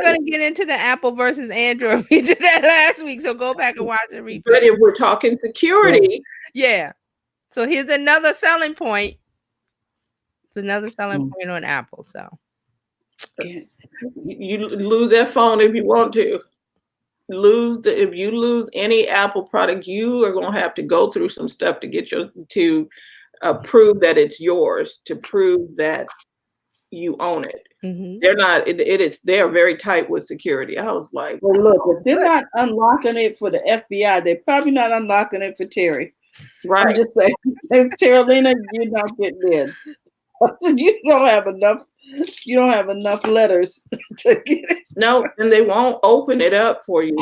going to get into the Apple versus Android. We did that last week, so go back and watch the replay. But if we're talking security, so here's another selling point. It's another selling point on Apple. So you lose that phone if you want to. If you lose any Apple product, you are going to have to go through some stuff to get prove that it's yours, to prove that you own it. They're not. They are very tight with security. I was like, well, look, if they're not unlocking it for the FBI, they're probably not unlocking it for Terry. Right. I'm just saying, Terralina, you're not getting in. You don't have enough letters to get it. No, and they won't open it up for you.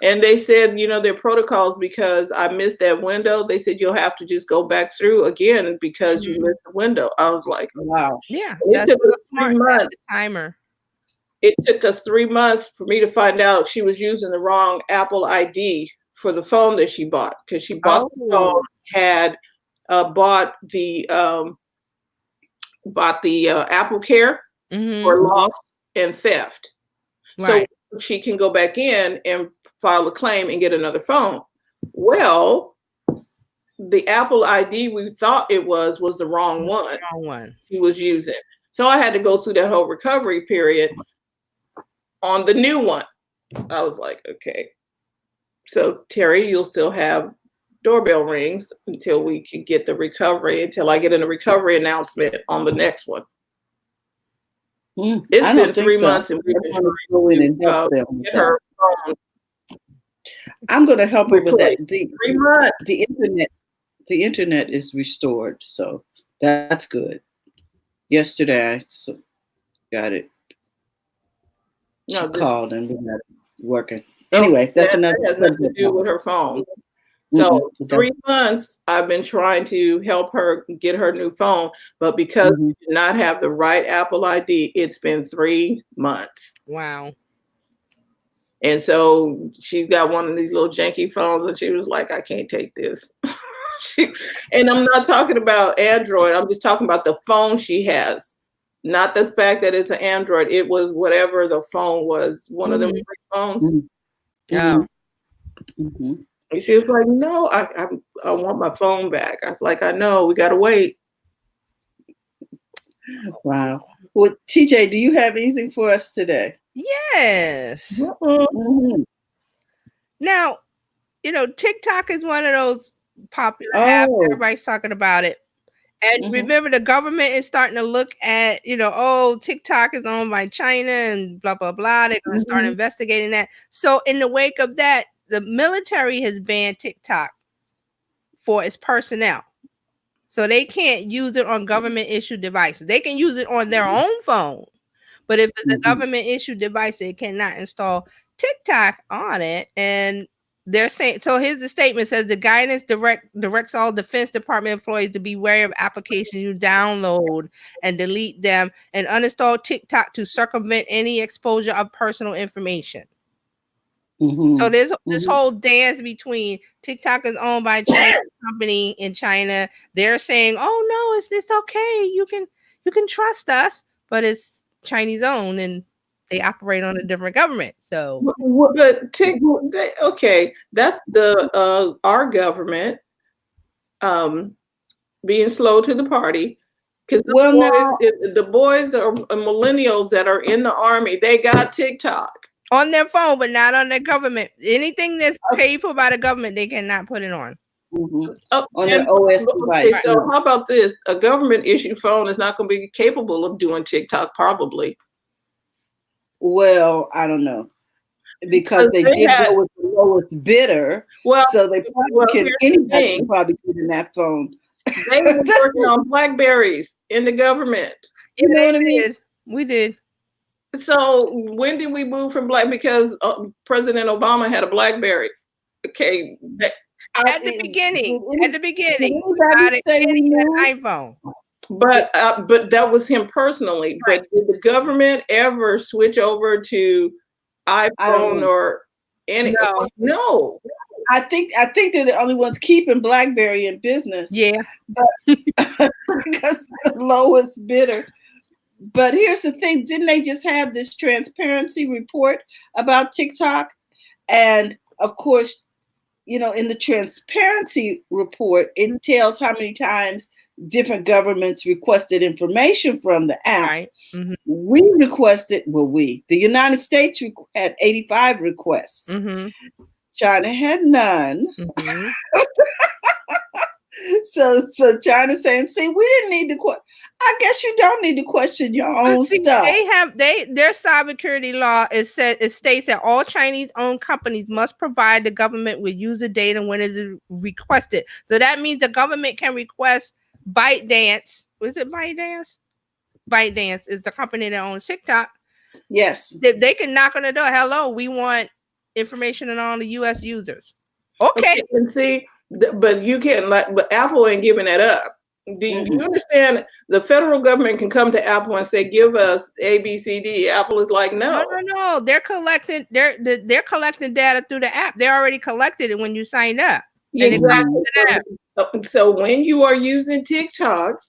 And they said, their protocols, because I missed that window, they said you'll have to just go back through again because you missed the window. I was like, wow. Yeah. It took us 3 months. Timer. It took us 3 months for me to find out she was using the wrong Apple ID for the phone that she bought, because she bought the phone, had bought the Apple Care for loss and theft. Right. So she can go back in and file a claim and get another phone. Well, the Apple ID we thought it was the wrong one. She was using. So I had to go through that whole recovery period on the new one. I was like, okay. So Terry, you'll still have doorbell rings until we can get the recovery, until I get in a recovery announcement on the next one. It's been 3 months and we've been trying to get her phone. I'm going to help her with that. 3 months. The internet is restored, so that's good. Yesterday I got it. She called and we got it working. Anyway, that's another. That has nothing to do with her phone. So 3 months I've been trying to help her get her new phone, but because we did not have the right Apple ID, it's been 3 months. Wow. And so she got one of these little janky phones and she was like, I can't take this. And I'm not talking about Android. I'm just talking about the phone she has. Not the fact that it's an Android. It was whatever the phone was, one of them free phones. Oh. And she was like, no, I want my phone back. I was like, I know, we got to wait. Wow. Well, TJ, do you have anything for us today? Yes. Now, TikTok is one of those popular apps. Everybody's talking about it. And remember, the government is starting to look at, TikTok is owned by China and blah, blah, blah. They're going to start investigating that. So in the wake of that, the military has banned TikTok for its personnel. So they can't use it on government issued devices. They can use it on their own phone. But if it's a government issued device, they cannot install TikTok on it. And they're saying, so here's the statement: says the guidance directs all Defense Department employees to be wary of applications you download and delete them and uninstall TikTok to circumvent any exposure of personal information. So there's this whole dance between TikTok is owned by a Chinese company in China. They're saying, "Oh no, is this okay? You can trust us," but it's Chinese owned and they operate on a different government. So, but okay, that's the our government being slow to the party. Because the boys are millennials that are in the army. They got TikTok on their phone, but not on their government. Anything that's paid for by the government, they cannot put it on. On their OS device. Okay, so how about this? A government issued phone is not going to be capable of doing TikTok, probably. Well, I don't know. Because they did go with the lowest bidder. Well, so they probably anybody can probably get in that phone. They were working on Blackberries in the government. You know what I mean? We did. So when did we move from because President Obama had a BlackBerry? Okay. At the beginning, we got it an iPhone. But that was him personally. Right. But did the government ever switch over to iPhone or any? No. I think they're the only ones keeping BlackBerry in business. Yeah, but because the lowest bidder. But here's the thing: didn't they just have this transparency report about TikTok? And of course, in the transparency report, it tells how many times different governments requested information from the app. Right. Mm-hmm. We requested. The United States had 85 requests. Mm-hmm. China had none. Mm-hmm. So China's saying, see, we didn't need to I guess you don't need to question your own stuff. Their cybersecurity law it states that all Chinese-owned companies must provide the government with user data when it is requested. So that means the government can request ByteDance. Was it ByteDance? ByteDance is the company that owns TikTok. Yes. They can knock on the door. Hello, we want information on all the U.S. users. Okay. And see, but you can't but Apple ain't giving that up. Do you understand? The federal government can come to Apple and say, "Give us ABCD." Apple is like, "No, no." They're collecting. They're collecting data through the app. They already collected it when you signed up. Exactly. So when you are using TikTok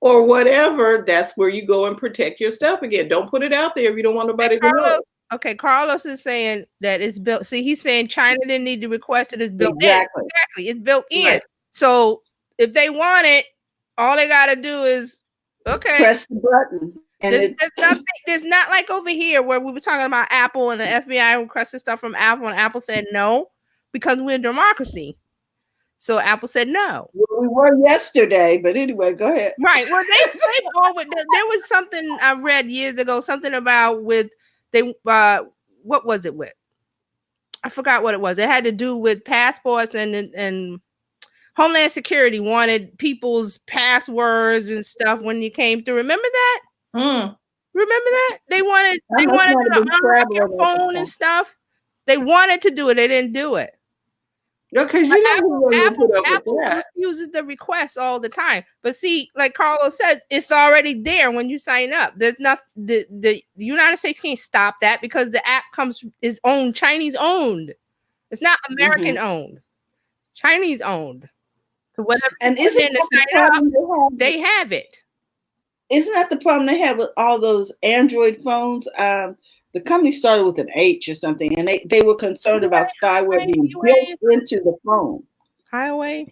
or whatever, that's where you go and protect your stuff again. Don't put it out there if you don't want nobody to know. Okay, Carlos is saying that it's built. See, he's saying China didn't need to request it. It's built in. Exactly. It's built in. Right. So if they want it, all they got to do is, press the button. And there's not like over here where we were talking about Apple and the FBI requested stuff from Apple and Apple said no because we're a democracy. So Apple said no. Well, we were yesterday, but anyway, go ahead. Right. Well, there was something I read years ago, something about what was it with? I forgot what it was. It had to do with passports and Homeland Security wanted people's passwords and stuff when you came through. Remember that? Remember that? They wanted to unlock your phone and stuff. They wanted to do it. They didn't do it. Because Apple refuses the request all the time. But see, like Carlos says, it's already there when you sign up. There's not the United States can't stop that because the app is owned, Chinese owned. It's not American owned, Chinese owned. So whatever and isn't to sign up, they have it. Isn't that the problem they have with all those Android phones? The company started with an H or something, and they were concerned about spyware being built into the phone. Huawei,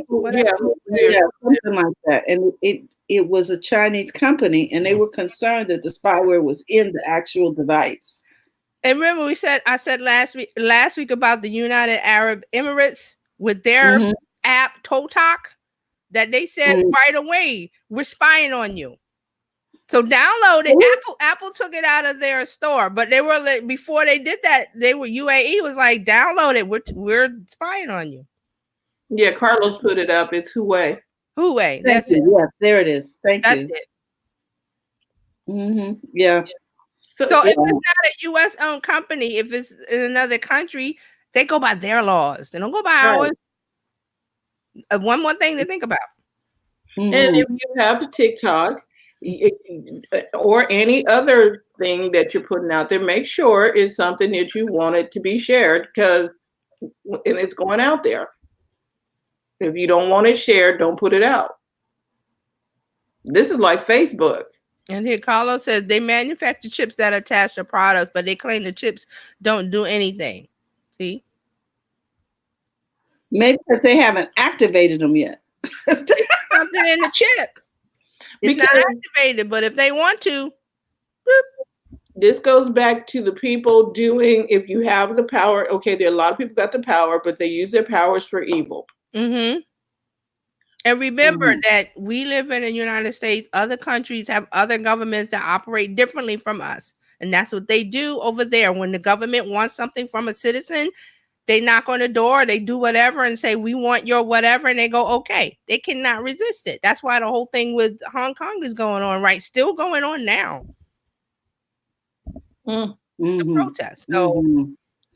whatever. Yeah, something like that. And it was a Chinese company, and they were concerned that the spyware was in the actual device. And remember, I said last week about the United Arab Emirates with their app TikTok, that they said right away, we're spying on you. So download it. Apple took it out of their store, but they were before they did that. UAE was like, download it. We're spying on you. Yeah, Carlos put it up. It's Huawei. That's it. Yeah, there it is. That's it. Yeah. So if it's not a U.S. owned company, if it's in another country, they go by their laws. They don't go by ours. One more thing to think about. And if you have a TikTok, or any other thing that you're putting out there, make sure it's something that you want it to be shared, and it's going out there. If you don't want it shared, don't put it out. This is like Facebook. And here Carlos says they manufacture chips that attach to products, but they claim the chips don't do anything. See? Maybe because they haven't activated them yet. Something in the chip. It's not activated, but if they want to, this goes back to the people doing, if you have the power, okay, there are a lot of people got the power, but they use their powers for evil. Mm-hmm. And remember that we live in the United States. Other countries have other governments that operate differently from us. And that's what they do over there. When the government wants something from a citizen, they knock on the door, they do whatever and say, we want your whatever. And they go, okay. They cannot resist it. That's why the whole thing with Hong Kong is going on, right? Still going on now. The protest.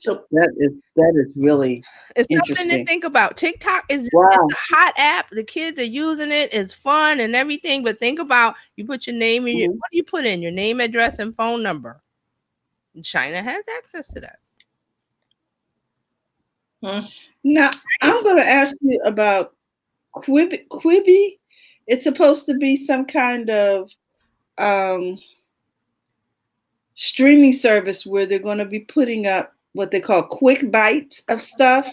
So that is really it's something to think about. TikTok is it's a hot app. The kids are using it. It's fun and everything. But think about, you put your name in what do you put in? Your name, address, and phone number. China has access to that. Now I'm going to ask you about Quibi. It's supposed to be some kind of streaming service where they're going to be putting up what they call quick bites of stuff.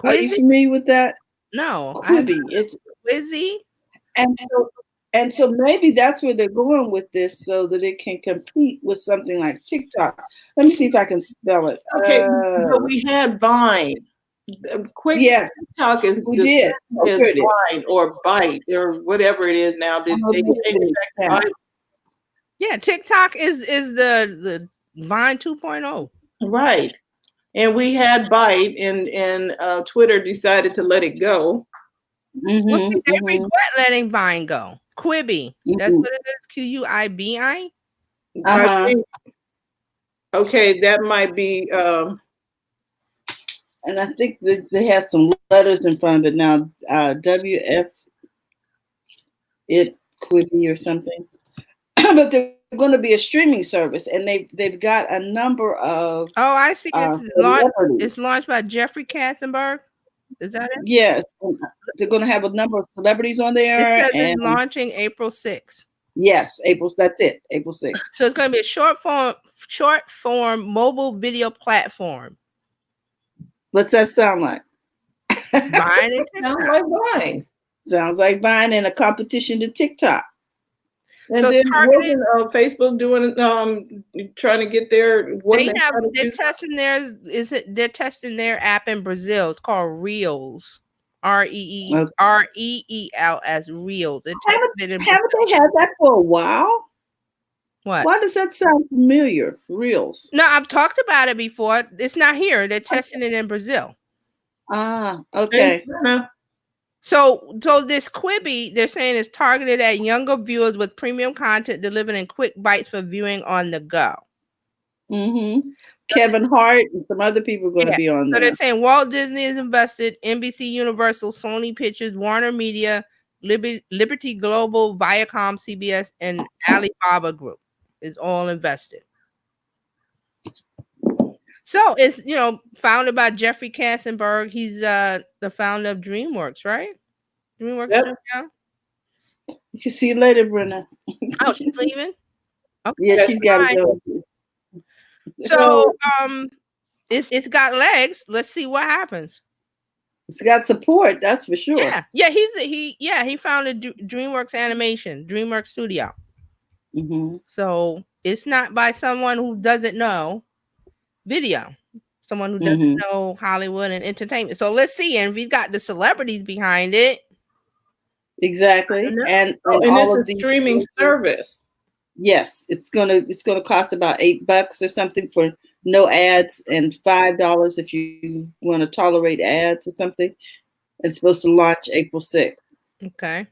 Are you familiar with that? No. Quibi. It's Quizzy. And so maybe that's where they're going with this, so that it can compete with something like TikTok. Let me see if I can spell it. Okay, so we had Vine. Quick, yes, TikTok is we did. Vine or Bite or whatever it is now. Yeah, TikTok is the Vine 2.0. Right. And we had Bite, and Twitter decided to let it go. They regret letting Vine go. Quibi. That's what it is. Quibi. Okay, that might be. And I think that they have some letters in front of it now. WF it Quibi or something. But they're going to be a streaming service, and they've got a number of. Oh, I see. It's launched by Jeffrey Katzenberg. Is that it? Yes, they're going to have a number of celebrities on there. It says it's launching April 6th. Yes, That's it. April 6th. So it's going to be a short form mobile video platform. What's that sound like? Vine. Sounds like Vine. Sounds like Vine and a competition to TikTok. And so then wasn't Facebook doing trying to get their they're testing theirs. They're testing their app in Brazil. It's called Reels. Reels as Reels. Haven't they had that for a while? What? Why does that sound familiar? Reels. No, I've talked about it before. It's not here. They're testing it in Brazil. Okay. So this Quibi, they're saying, is targeted at younger viewers with premium content delivered in quick bites for viewing on the go. Kevin Hart and some other people are going to be on there. So they're saying Walt Disney is invested, NBC Universal, Sony Pictures, Warner Media, Liberty Global, Viacom, CBS, and Alibaba Group is all invested. So it's, founded by Jeffrey Katzenberg. He's the founder of DreamWorks, right? DreamWorks. Yep. You can see you later, Brenda. Oh, she's leaving? Okay. Yeah, she's got to go. So it's got legs. Let's see what happens. It's got support, that's for sure. Yeah. He founded DreamWorks Animation, DreamWorks Studio. So it's not by someone who doesn't know video, someone who doesn't know Hollywood and entertainment. So let's see. And if he's got the celebrities behind it. Exactly. And it's a streaming service. Yes, it's gonna cost about $8 or something for no ads, and $5 if you want to tolerate ads or something. It's supposed to launch April 6th. Okay.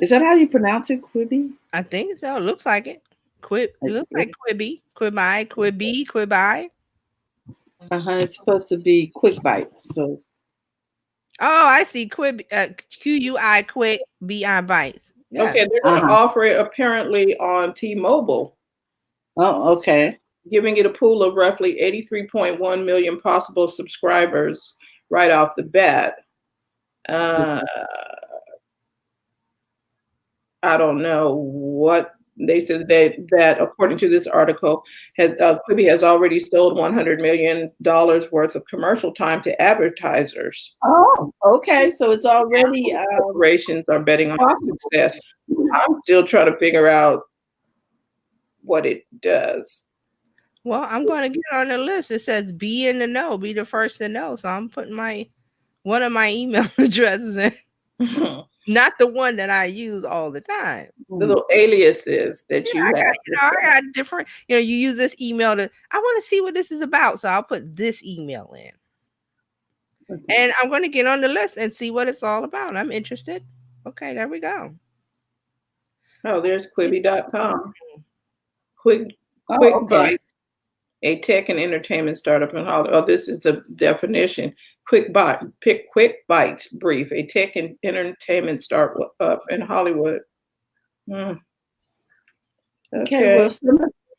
Is that how you pronounce it, Quibi? I think so. It looks like it. It looks like Quibi. Quibi. It's supposed to be quick bites. So Oh, I see. Quick, QUI quick BI bites. Yeah. Okay, they're going to offer it apparently on T-Mobile. Oh, okay. Giving it a pool of roughly 83.1 million possible subscribers right off the bat. I don't know what they said that according to this article, Quibi has already sold $100 million worth of commercial time to advertisers. Oh, okay. So it's already corporations are betting on success. I'm still trying to figure out what it does. Well, I'm going to get on the list. It says be in the know, be the first to know. So I'm putting one of my email addresses in. Not the one that I use all the time. The little aliases that you have. I got different, you use this email I want to see what this is about. So I'll put this email in. Okay. And I'm going to get on the list and see what it's all about. I'm interested. Okay, there we go. Oh, there's Quibi.com. Quick Bites, a tech and entertainment startup in Hollywood. Oh, this is the definition. Quick Bites brief, a tech and entertainment startup in Hollywood. Okay, well,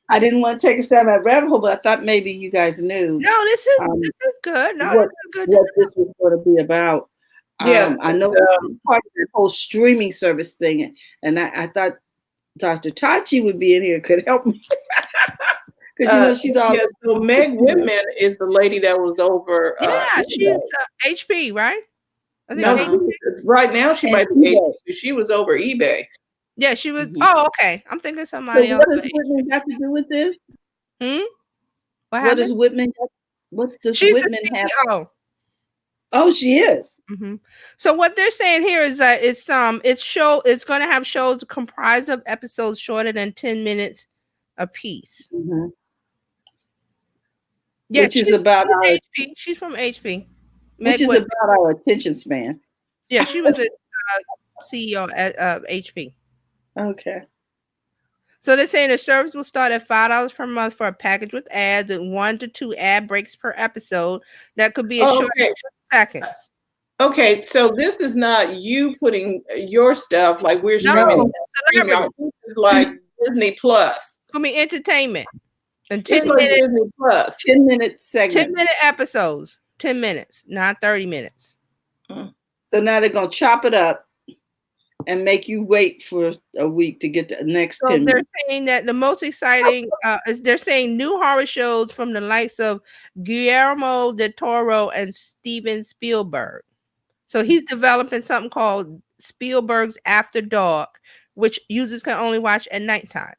I didn't want to take us down that rabbit hole, but I thought maybe you guys knew. No, this is good. No, what, this is good. What this was going to be about. Yeah, I know it's part of the whole streaming service thing, and I thought Dr. Tachi would be in here, could help me. Because she's all. Yeah, so Meg Whitman is the lady that was over. She's HP, right? Right now she might be HP. She was over eBay. Yeah, she was. Oh, okay. I'm thinking somebody else. What does Whitman have to do with this? What does Whitman? What does Whitman have? Oh, she is. Mm-hmm. So what they're saying here is that it's going to have shows comprised of episodes shorter than 10 minutes a piece. Mm-hmm. Yeah, which is about our HP. She's from HP. Which is about our attention span. Yeah, she was the CEO at HP. Okay. So they're saying the service will start at $5 per month for a package with ads and 1 to 2 ad breaks per episode. That could be as short as 6 seconds. Okay, so this is not you putting your stuff like we're streaming. It's like Disney Plus. I mean, entertainment. And 10 minutes. Disney Plus. 10-minute segments. 10-minute episodes. 10 minutes, not 30 minutes. So now they're going to chop it up and make you wait for a week to get the next 10 minutes. They're saying that the most exciting is they're saying new horror shows from the likes of Guillermo del Toro and Steven Spielberg. So he's developing something called Spielberg's After Dark, which users can only watch at nighttime.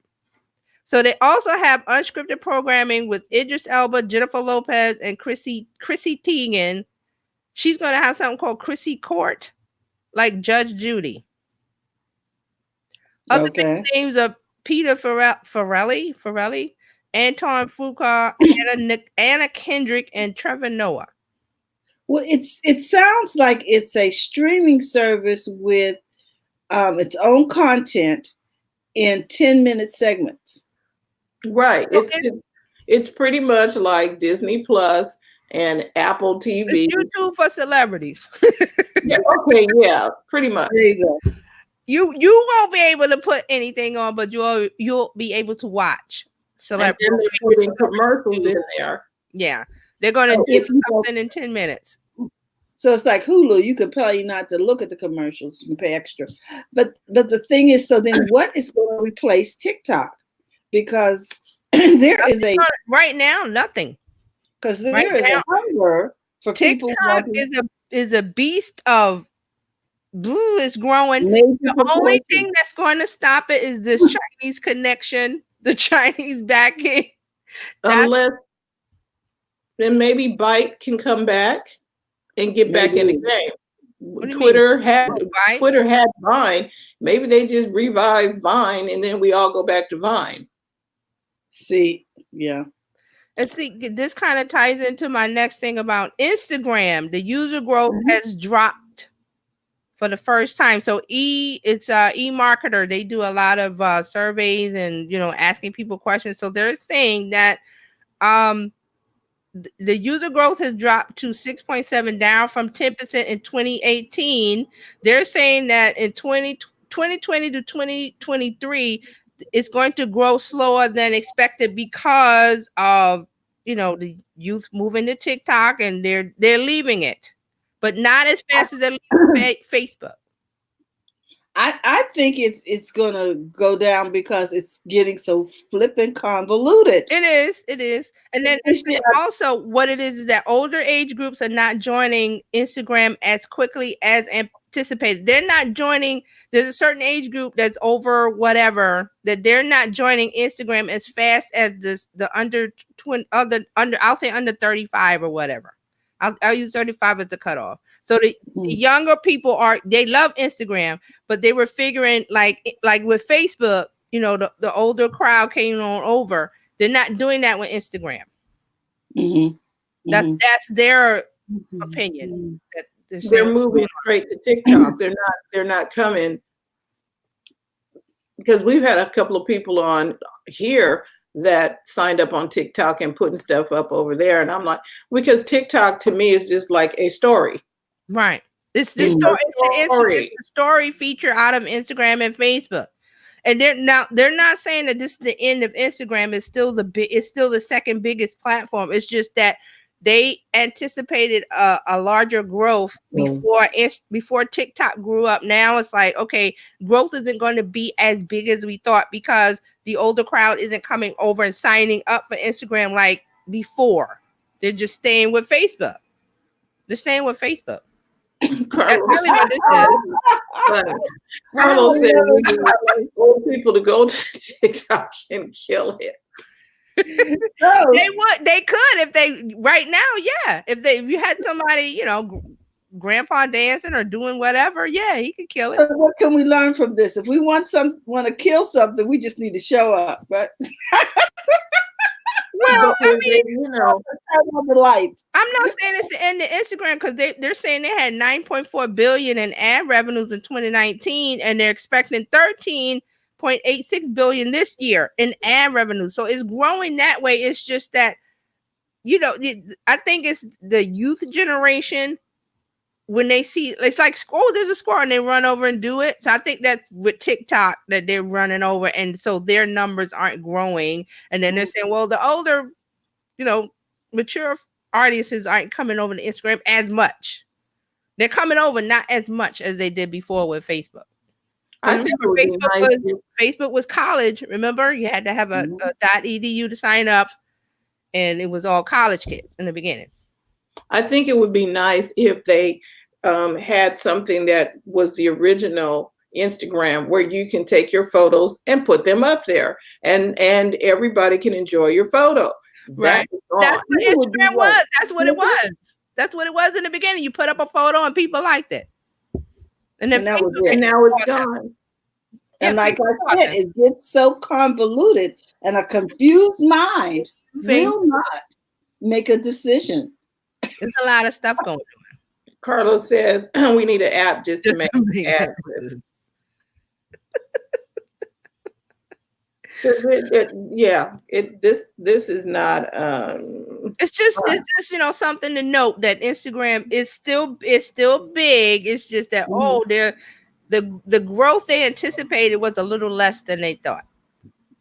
So they also have unscripted programming with Idris Elba, Jennifer Lopez, and Chrissy Teigen. She's going to have something called Chrissy Court, like Judge Judy. Other big names are Peter Farrelly, Anton Fuqua, Anna Kendrick, and Trevor Noah. Well, it sounds like it's a streaming service with its own content in 10-minute segments. Right. It's pretty much like Disney Plus and Apple TV. It's YouTube for celebrities. Yeah, okay, yeah, pretty much. There you go. You won't be able to put anything on, but you'll be able to watch celebrities. And they're putting commercials in there. Yeah, they're going to do something in 10 minutes. So it's like Hulu. You could probably not to look at the commercials. You can pay extra. But the thing is, so then what is going to replace TikTok? Because there is right now nothing. Because there is a hunger for TikTok people. is a beast of blue. Is growing. The only thing that's going to stop it is this Chinese connection, the Chinese backing. Unless then maybe Byte can come back and get back in the game. Twitter had Vine. Maybe they just revived Vine and then we all go back to Vine. See, yeah. And see, this kind of ties into my next thing about Instagram. The user growth has dropped for the first time. So it's eMarketer. They do a lot of surveys and asking people questions. So they're saying that the user growth has dropped to 6.7, down from 10% in 2018. They're saying that in 2020 to 2023, it's going to grow slower than expected because of, the youth moving to TikTok, and they're leaving it, but not as fast as they're leaving Facebook. I think it's gonna go down because it's getting so flippin' convoluted. It is. And then also what it is that older age groups are not joining Instagram as quickly as anticipated. They're not joining. There's a certain age group that's over whatever, that they're not joining Instagram as fast as the under I'll say under 35 or whatever. I'll use 35 as the cutoff. So the younger people they love Instagram, but they were figuring like with Facebook, the older crowd came on over. They're not doing that with Instagram. That's their opinion. That they're moving straight to TikTok. They're not coming, because we've had a couple of people on here that signed up on TikTok and putting stuff up over there. And I'm like, because TikTok to me is just like a story. Right. It's the story feature out of Instagram and Facebook. And they're not saying that this is the end of Instagram. It's still the second biggest platform. It's just that they anticipated a larger growth before TikTok grew up. Now it's like, okay, growth isn't going to be as big as we thought because the older crowd isn't coming over and signing up for Instagram like before. They're just staying with Facebook. That's really what this is. Carlos said we need old people to go to TikTok and kill it. They could if they right now, yeah. If you had somebody, grandpa dancing or doing whatever, yeah, he could kill it. So what can we learn from this? If we want to kill something, we just need to show up, right? Well, I mean, turn on the lights. I'm not saying it's the end of Instagram because they're saying they had 9.4 billion in ad revenues in 2019, and they're expecting 13.86 billion this year in ad revenue. So it's growing that way. It's just that, I think it's the youth generation. When they see, it's like, oh, there's a squirrel, and they run over and do it. So I think that's with TikTok that they're running over, and so their numbers aren't growing. And then they're saying, well, the older, mature audiences aren't coming over to Instagram as much. They're coming over not as much as they did before with Facebook. I think Facebook was college. Remember, you had to have a .edu to sign up, and it was all college kids in the beginning. I think it would be nice if they had something that was the original Instagram, where you can take your photos and put them up there, and everybody can enjoy your photo. Right. That's what Instagram was. That's what it was. That's what it was in the beginning. You put up a photo and people liked it. And then now it's gone. And like I said, it gets so convoluted, and a confused mind will not make a decision. There's a lot of stuff going on. Carlos says we need an app just to make ads. This is not. It's just something to note that Instagram is still big. It's just that the growth they anticipated was a little less than they thought.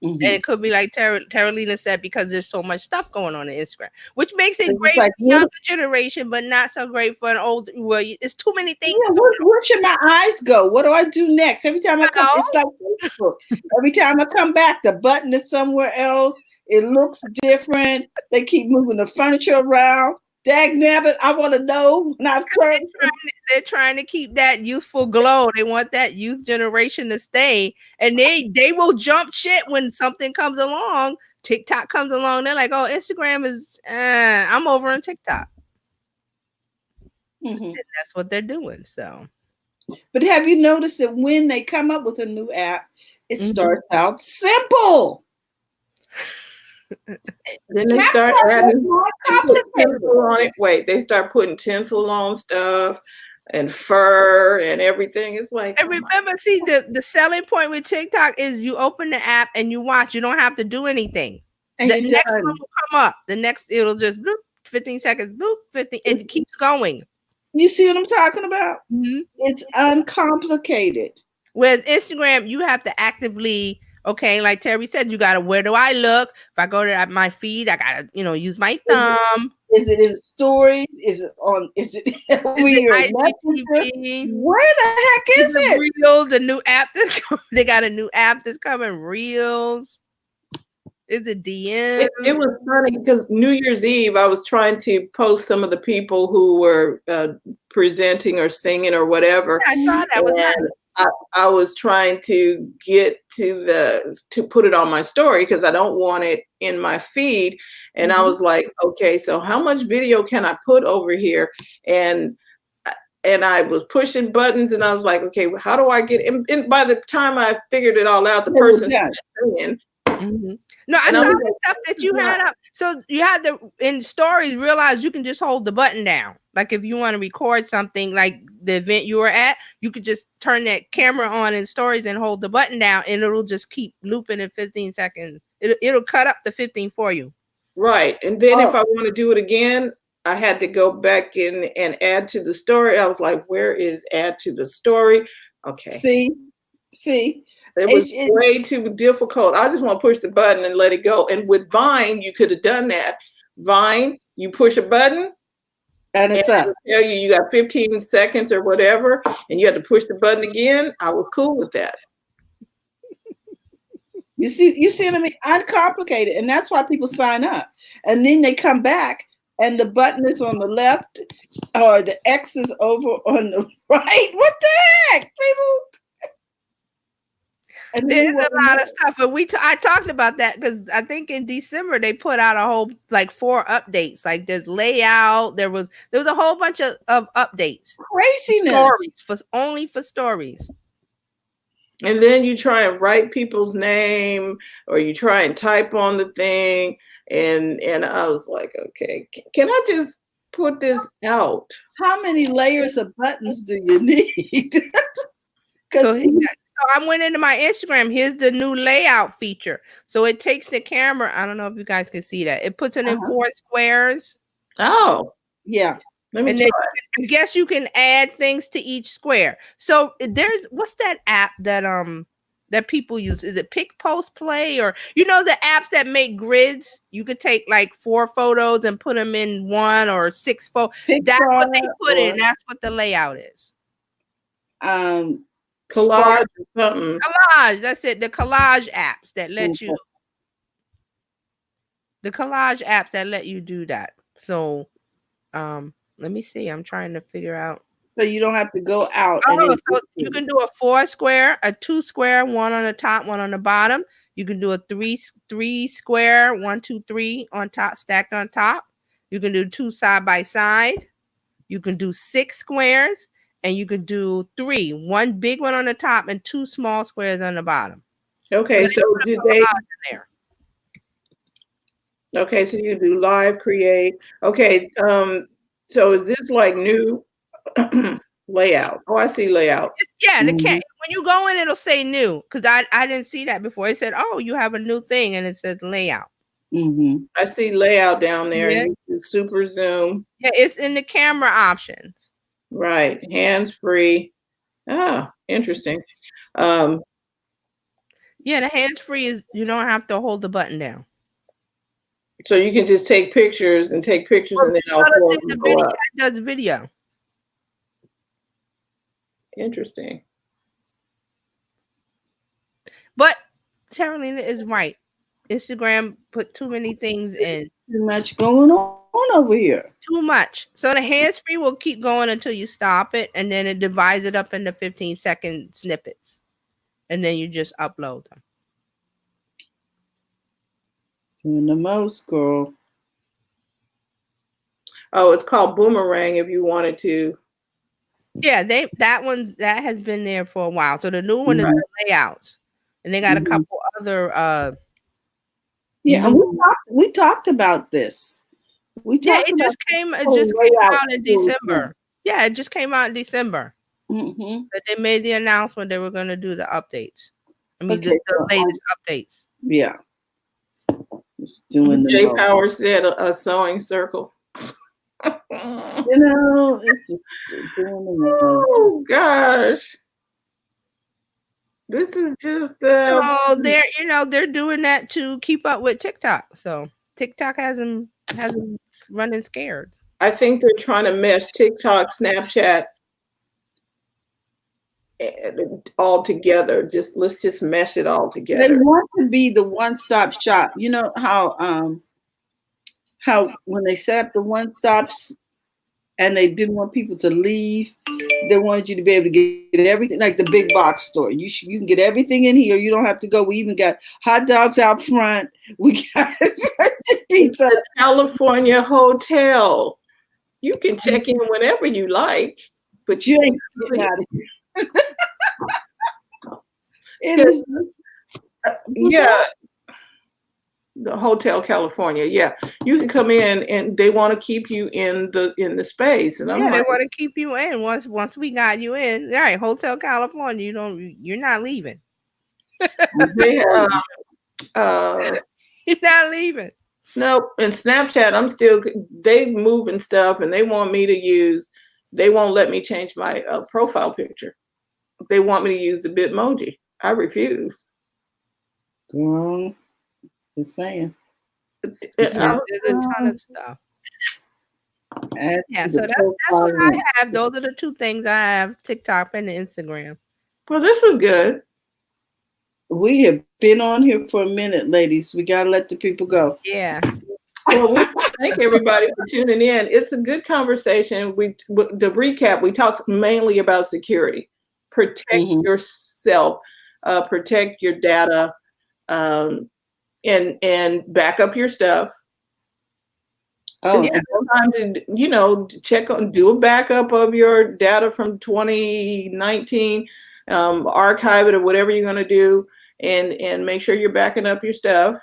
And it could be like Terralina said, because there's so much stuff going on Instagram, which makes it great for the younger generation, but not so great for an old. Well, it's too many things. Yeah, where should my eyes go? What do I do next? Every time I come, it's like Facebook. Every time I come back, the button is somewhere else. It looks different. They keep moving the furniture around. Dagnabbit, I want to know when I've turned. They're trying to keep that youthful glow. They want that youth generation to stay, and they will jump shit when something comes along. TikTok comes along, they're like, "Oh, Instagram is. I'm over on TikTok." And that's what they're doing. So, but have you noticed that when they come up with a new app, it starts out simple. Then they start adding tinsel on it. Wait, they start putting tinsel on stuff and fur and everything. It's like, and remember, see, the selling point with TikTok is you open the app and you watch. You don't have to do anything. And the next one will come up. The next, it'll just bloop, 15 seconds, boop, 15, it keeps going. You see what I'm talking about? Mm-hmm. It's uncomplicated. With Instagram, you have to actively, okay, like Terry said, you gotta, where do I look? If I go to my feed, I gotta, use my thumb. Is it in stories? Is it on? Is it IGTV? Where the heck is it? Reels, a new app that's coming. They got a new app that's coming. Reels. Is it DM? It was funny because New Year's Eve, I was trying to post some of the people who were presenting or singing or whatever. Yeah, I saw that. Was nice. I was trying to get to put it on my story because I don't want it in my feed. And I was like, okay, so how much video can I put over here? And I was pushing buttons and I was like, okay, well, how do I get in? And by the time I figured it all out, the person's singing. No, I saw the stuff that you had up. So you had in stories realize you can just hold the button down. Like if you want to record something like the event you were at, you could just turn that camera on in stories and hold the button down and it'll just keep looping in 15 seconds. It'll cut up the 15 for you. Right. And then if I want to do it again, I had to go back in and add to the story. I was like, where is add to the story? Okay. See. It was way too difficult. I just want to push the button and let it go. And with Vine, you could have done that. Vine, you push a button and it's up. Tell you got 15 seconds or whatever, and you had to push the button again. I was cool with that. You see what I mean? Uncomplicated. And that's why people sign up. And then they come back and the button is on the left or the X is over on the right. What the heck, people? And there's a lot of stuff, and I talked about that because I think in December they put out a whole 4 updates. Like there's layout, there was a whole bunch of updates. Craziness. Stories, only for stories. And then you try and write people's name, or you try and type on the thing, and I was like, okay, can I just put this out? How many layers of buttons do you need? So I went into my Instagram. Here's the new layout feature. So it takes the camera. I don't know if you guys can see that. It puts it in 4 squares. Oh, yeah. Let me and try. Then, I guess you can add things to each square. So what's that app that people use? Is it Pick Post Play or the apps that make grids? You could take 4 photos and put them in 1 or 6 photos. That's what they put in. That's what the layout is. Collage or something. Collage. That's it. The collage apps that let you. The collage apps that let you do that. So, let me see. I'm trying to figure out. So you don't have to go out. So you can do a 4 square, a 2 square, 1 on the top, 1 on the bottom. You can do a 3 square, 1, 2, 3 on top, stacked on top. You can do 2 side by side. You can do 6 squares. And you could do 3, 1 big one on the top and 2 small squares on the bottom. Okay, so do they? Okay, so you do live, create. Okay, so is this new layout? Oh, I see layout. When you go in, it'll say new because I didn't see that before. It said, "Oh, you have a new thing," and it says layout. I see layout down there. Yeah. You do super zoom. Yeah, it's in the camera options. Right, hands-free. Ah, interesting. The hands-free is you don't have to hold the button down. So you can just take pictures and then all 4 of them go up. It does video. Interesting. But Carolina is right. Instagram put too many things in. Too much going on over here. Too much. So the hands-free will keep going until you stop it, and then it divides it up into 15-second snippets. And then you just upload them. Doing the most, girl. Oh, it's called Boomerang if you wanted to. Yeah, that has been there for a while. So the new one is the layouts. And they got a couple other and we talked about this. It just came out in December. Yeah, it just came out in December. That they made the announcement they were going to do the updates. I mean, the latest updates. Yeah. Just doing Jay Power said a sewing circle. You know, it's just doing the most. Oh gosh. This is just So they're doing that to keep up with TikTok. So TikTok has them running scared. I think they're trying to mesh TikTok, Snapchat all together. Let's just mesh it all They together. want to be the one-stop shop. You know how when they set up the one-stops and they didn't want people to leave, they wanted you to be able to get everything, like the big box store. You can get everything in here. You don't have to go. We even got hot dogs out front. We got pizza. California hotel. You can check in whenever you like, but You ain't getting out of here. Yeah. The Hotel California. Yeah. You can come in and they want to keep you in the space. And I'm they like, want to keep you in. Once we got you in, all right, Hotel California, you're not leaving. they have You're not leaving. Nope. And Snapchat, they moving stuff and they want me to they won't let me change my profile picture. They want me to use the Bitmoji. I refuse. Girl, just saying. There's a ton of stuff. Yeah, so that's what I have. Those are the two things I have: TikTok and Instagram. Well, this was good. We have been on here for a minute, ladies. We gotta let the people go. Yeah. Well, we thank everybody for tuning in. It's a good conversation. The recap, we talked mainly about security. Protect yourself, protect your data, and back up your stuff. Oh, yeah. Sometimes, do a backup of your data from 2019, archive it or whatever you're going to do, and make sure you're backing up your stuff.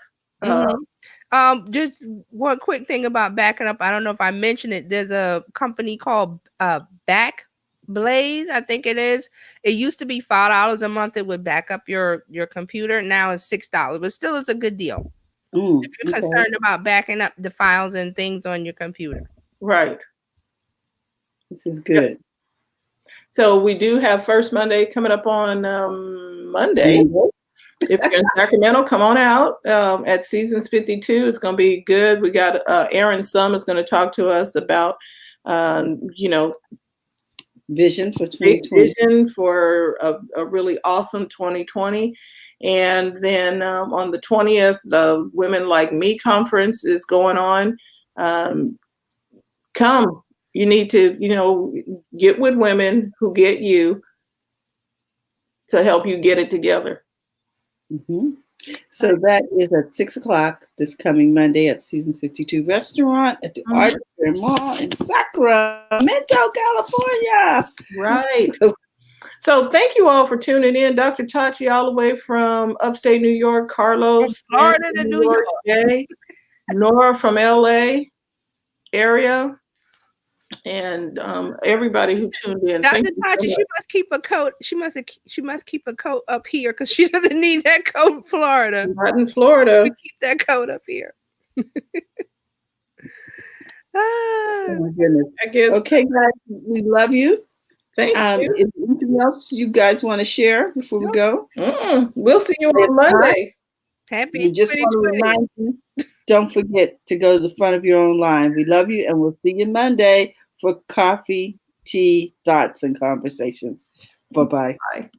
Just one quick thing about backing up. I don't know if I mentioned it. There's a company called Backblaze, I think it is. It used to be $5 a month. It would back up your computer. Now it's $6, but still it's a good deal. If you're concerned about backing up the files and things on your computer. Right. This is good. Yep. So we do have First Monday coming up on Monday. If you're in Sacramento, come on out at Seasons 52. It's going to be good. We got Aaron Sum is going to talk to us about, vision for 2020. Vision for a really awesome 2020. And then on the 20th, the Women Like Me conference is going on. Come. You need to, get with women who get you to help you get it together. So that is at 6:00 this coming Monday at Seasons 52 Restaurant at the Arbitrary Mall in Sacramento, California. Right. So thank you all for tuning in. Dr. Tachi all the way from upstate New York, Carlos from Florida to New York. Jay, Nora from LA area, and everybody who tuned in. Dr. Tachi, she must keep a coat. She must keep a coat up here because she doesn't need that coat in Florida. Not in Florida. Keep that coat up here. Oh my goodness. I guess. Okay, guys, we love you. Thank you. Is there anything else you guys want to share before we go? We'll see you on Monday. Happy. We just want to remind you, don't forget to go to the front of your own line. We love you, and we'll see you Monday for coffee, tea, thoughts, and conversations. Bye-bye. Bye.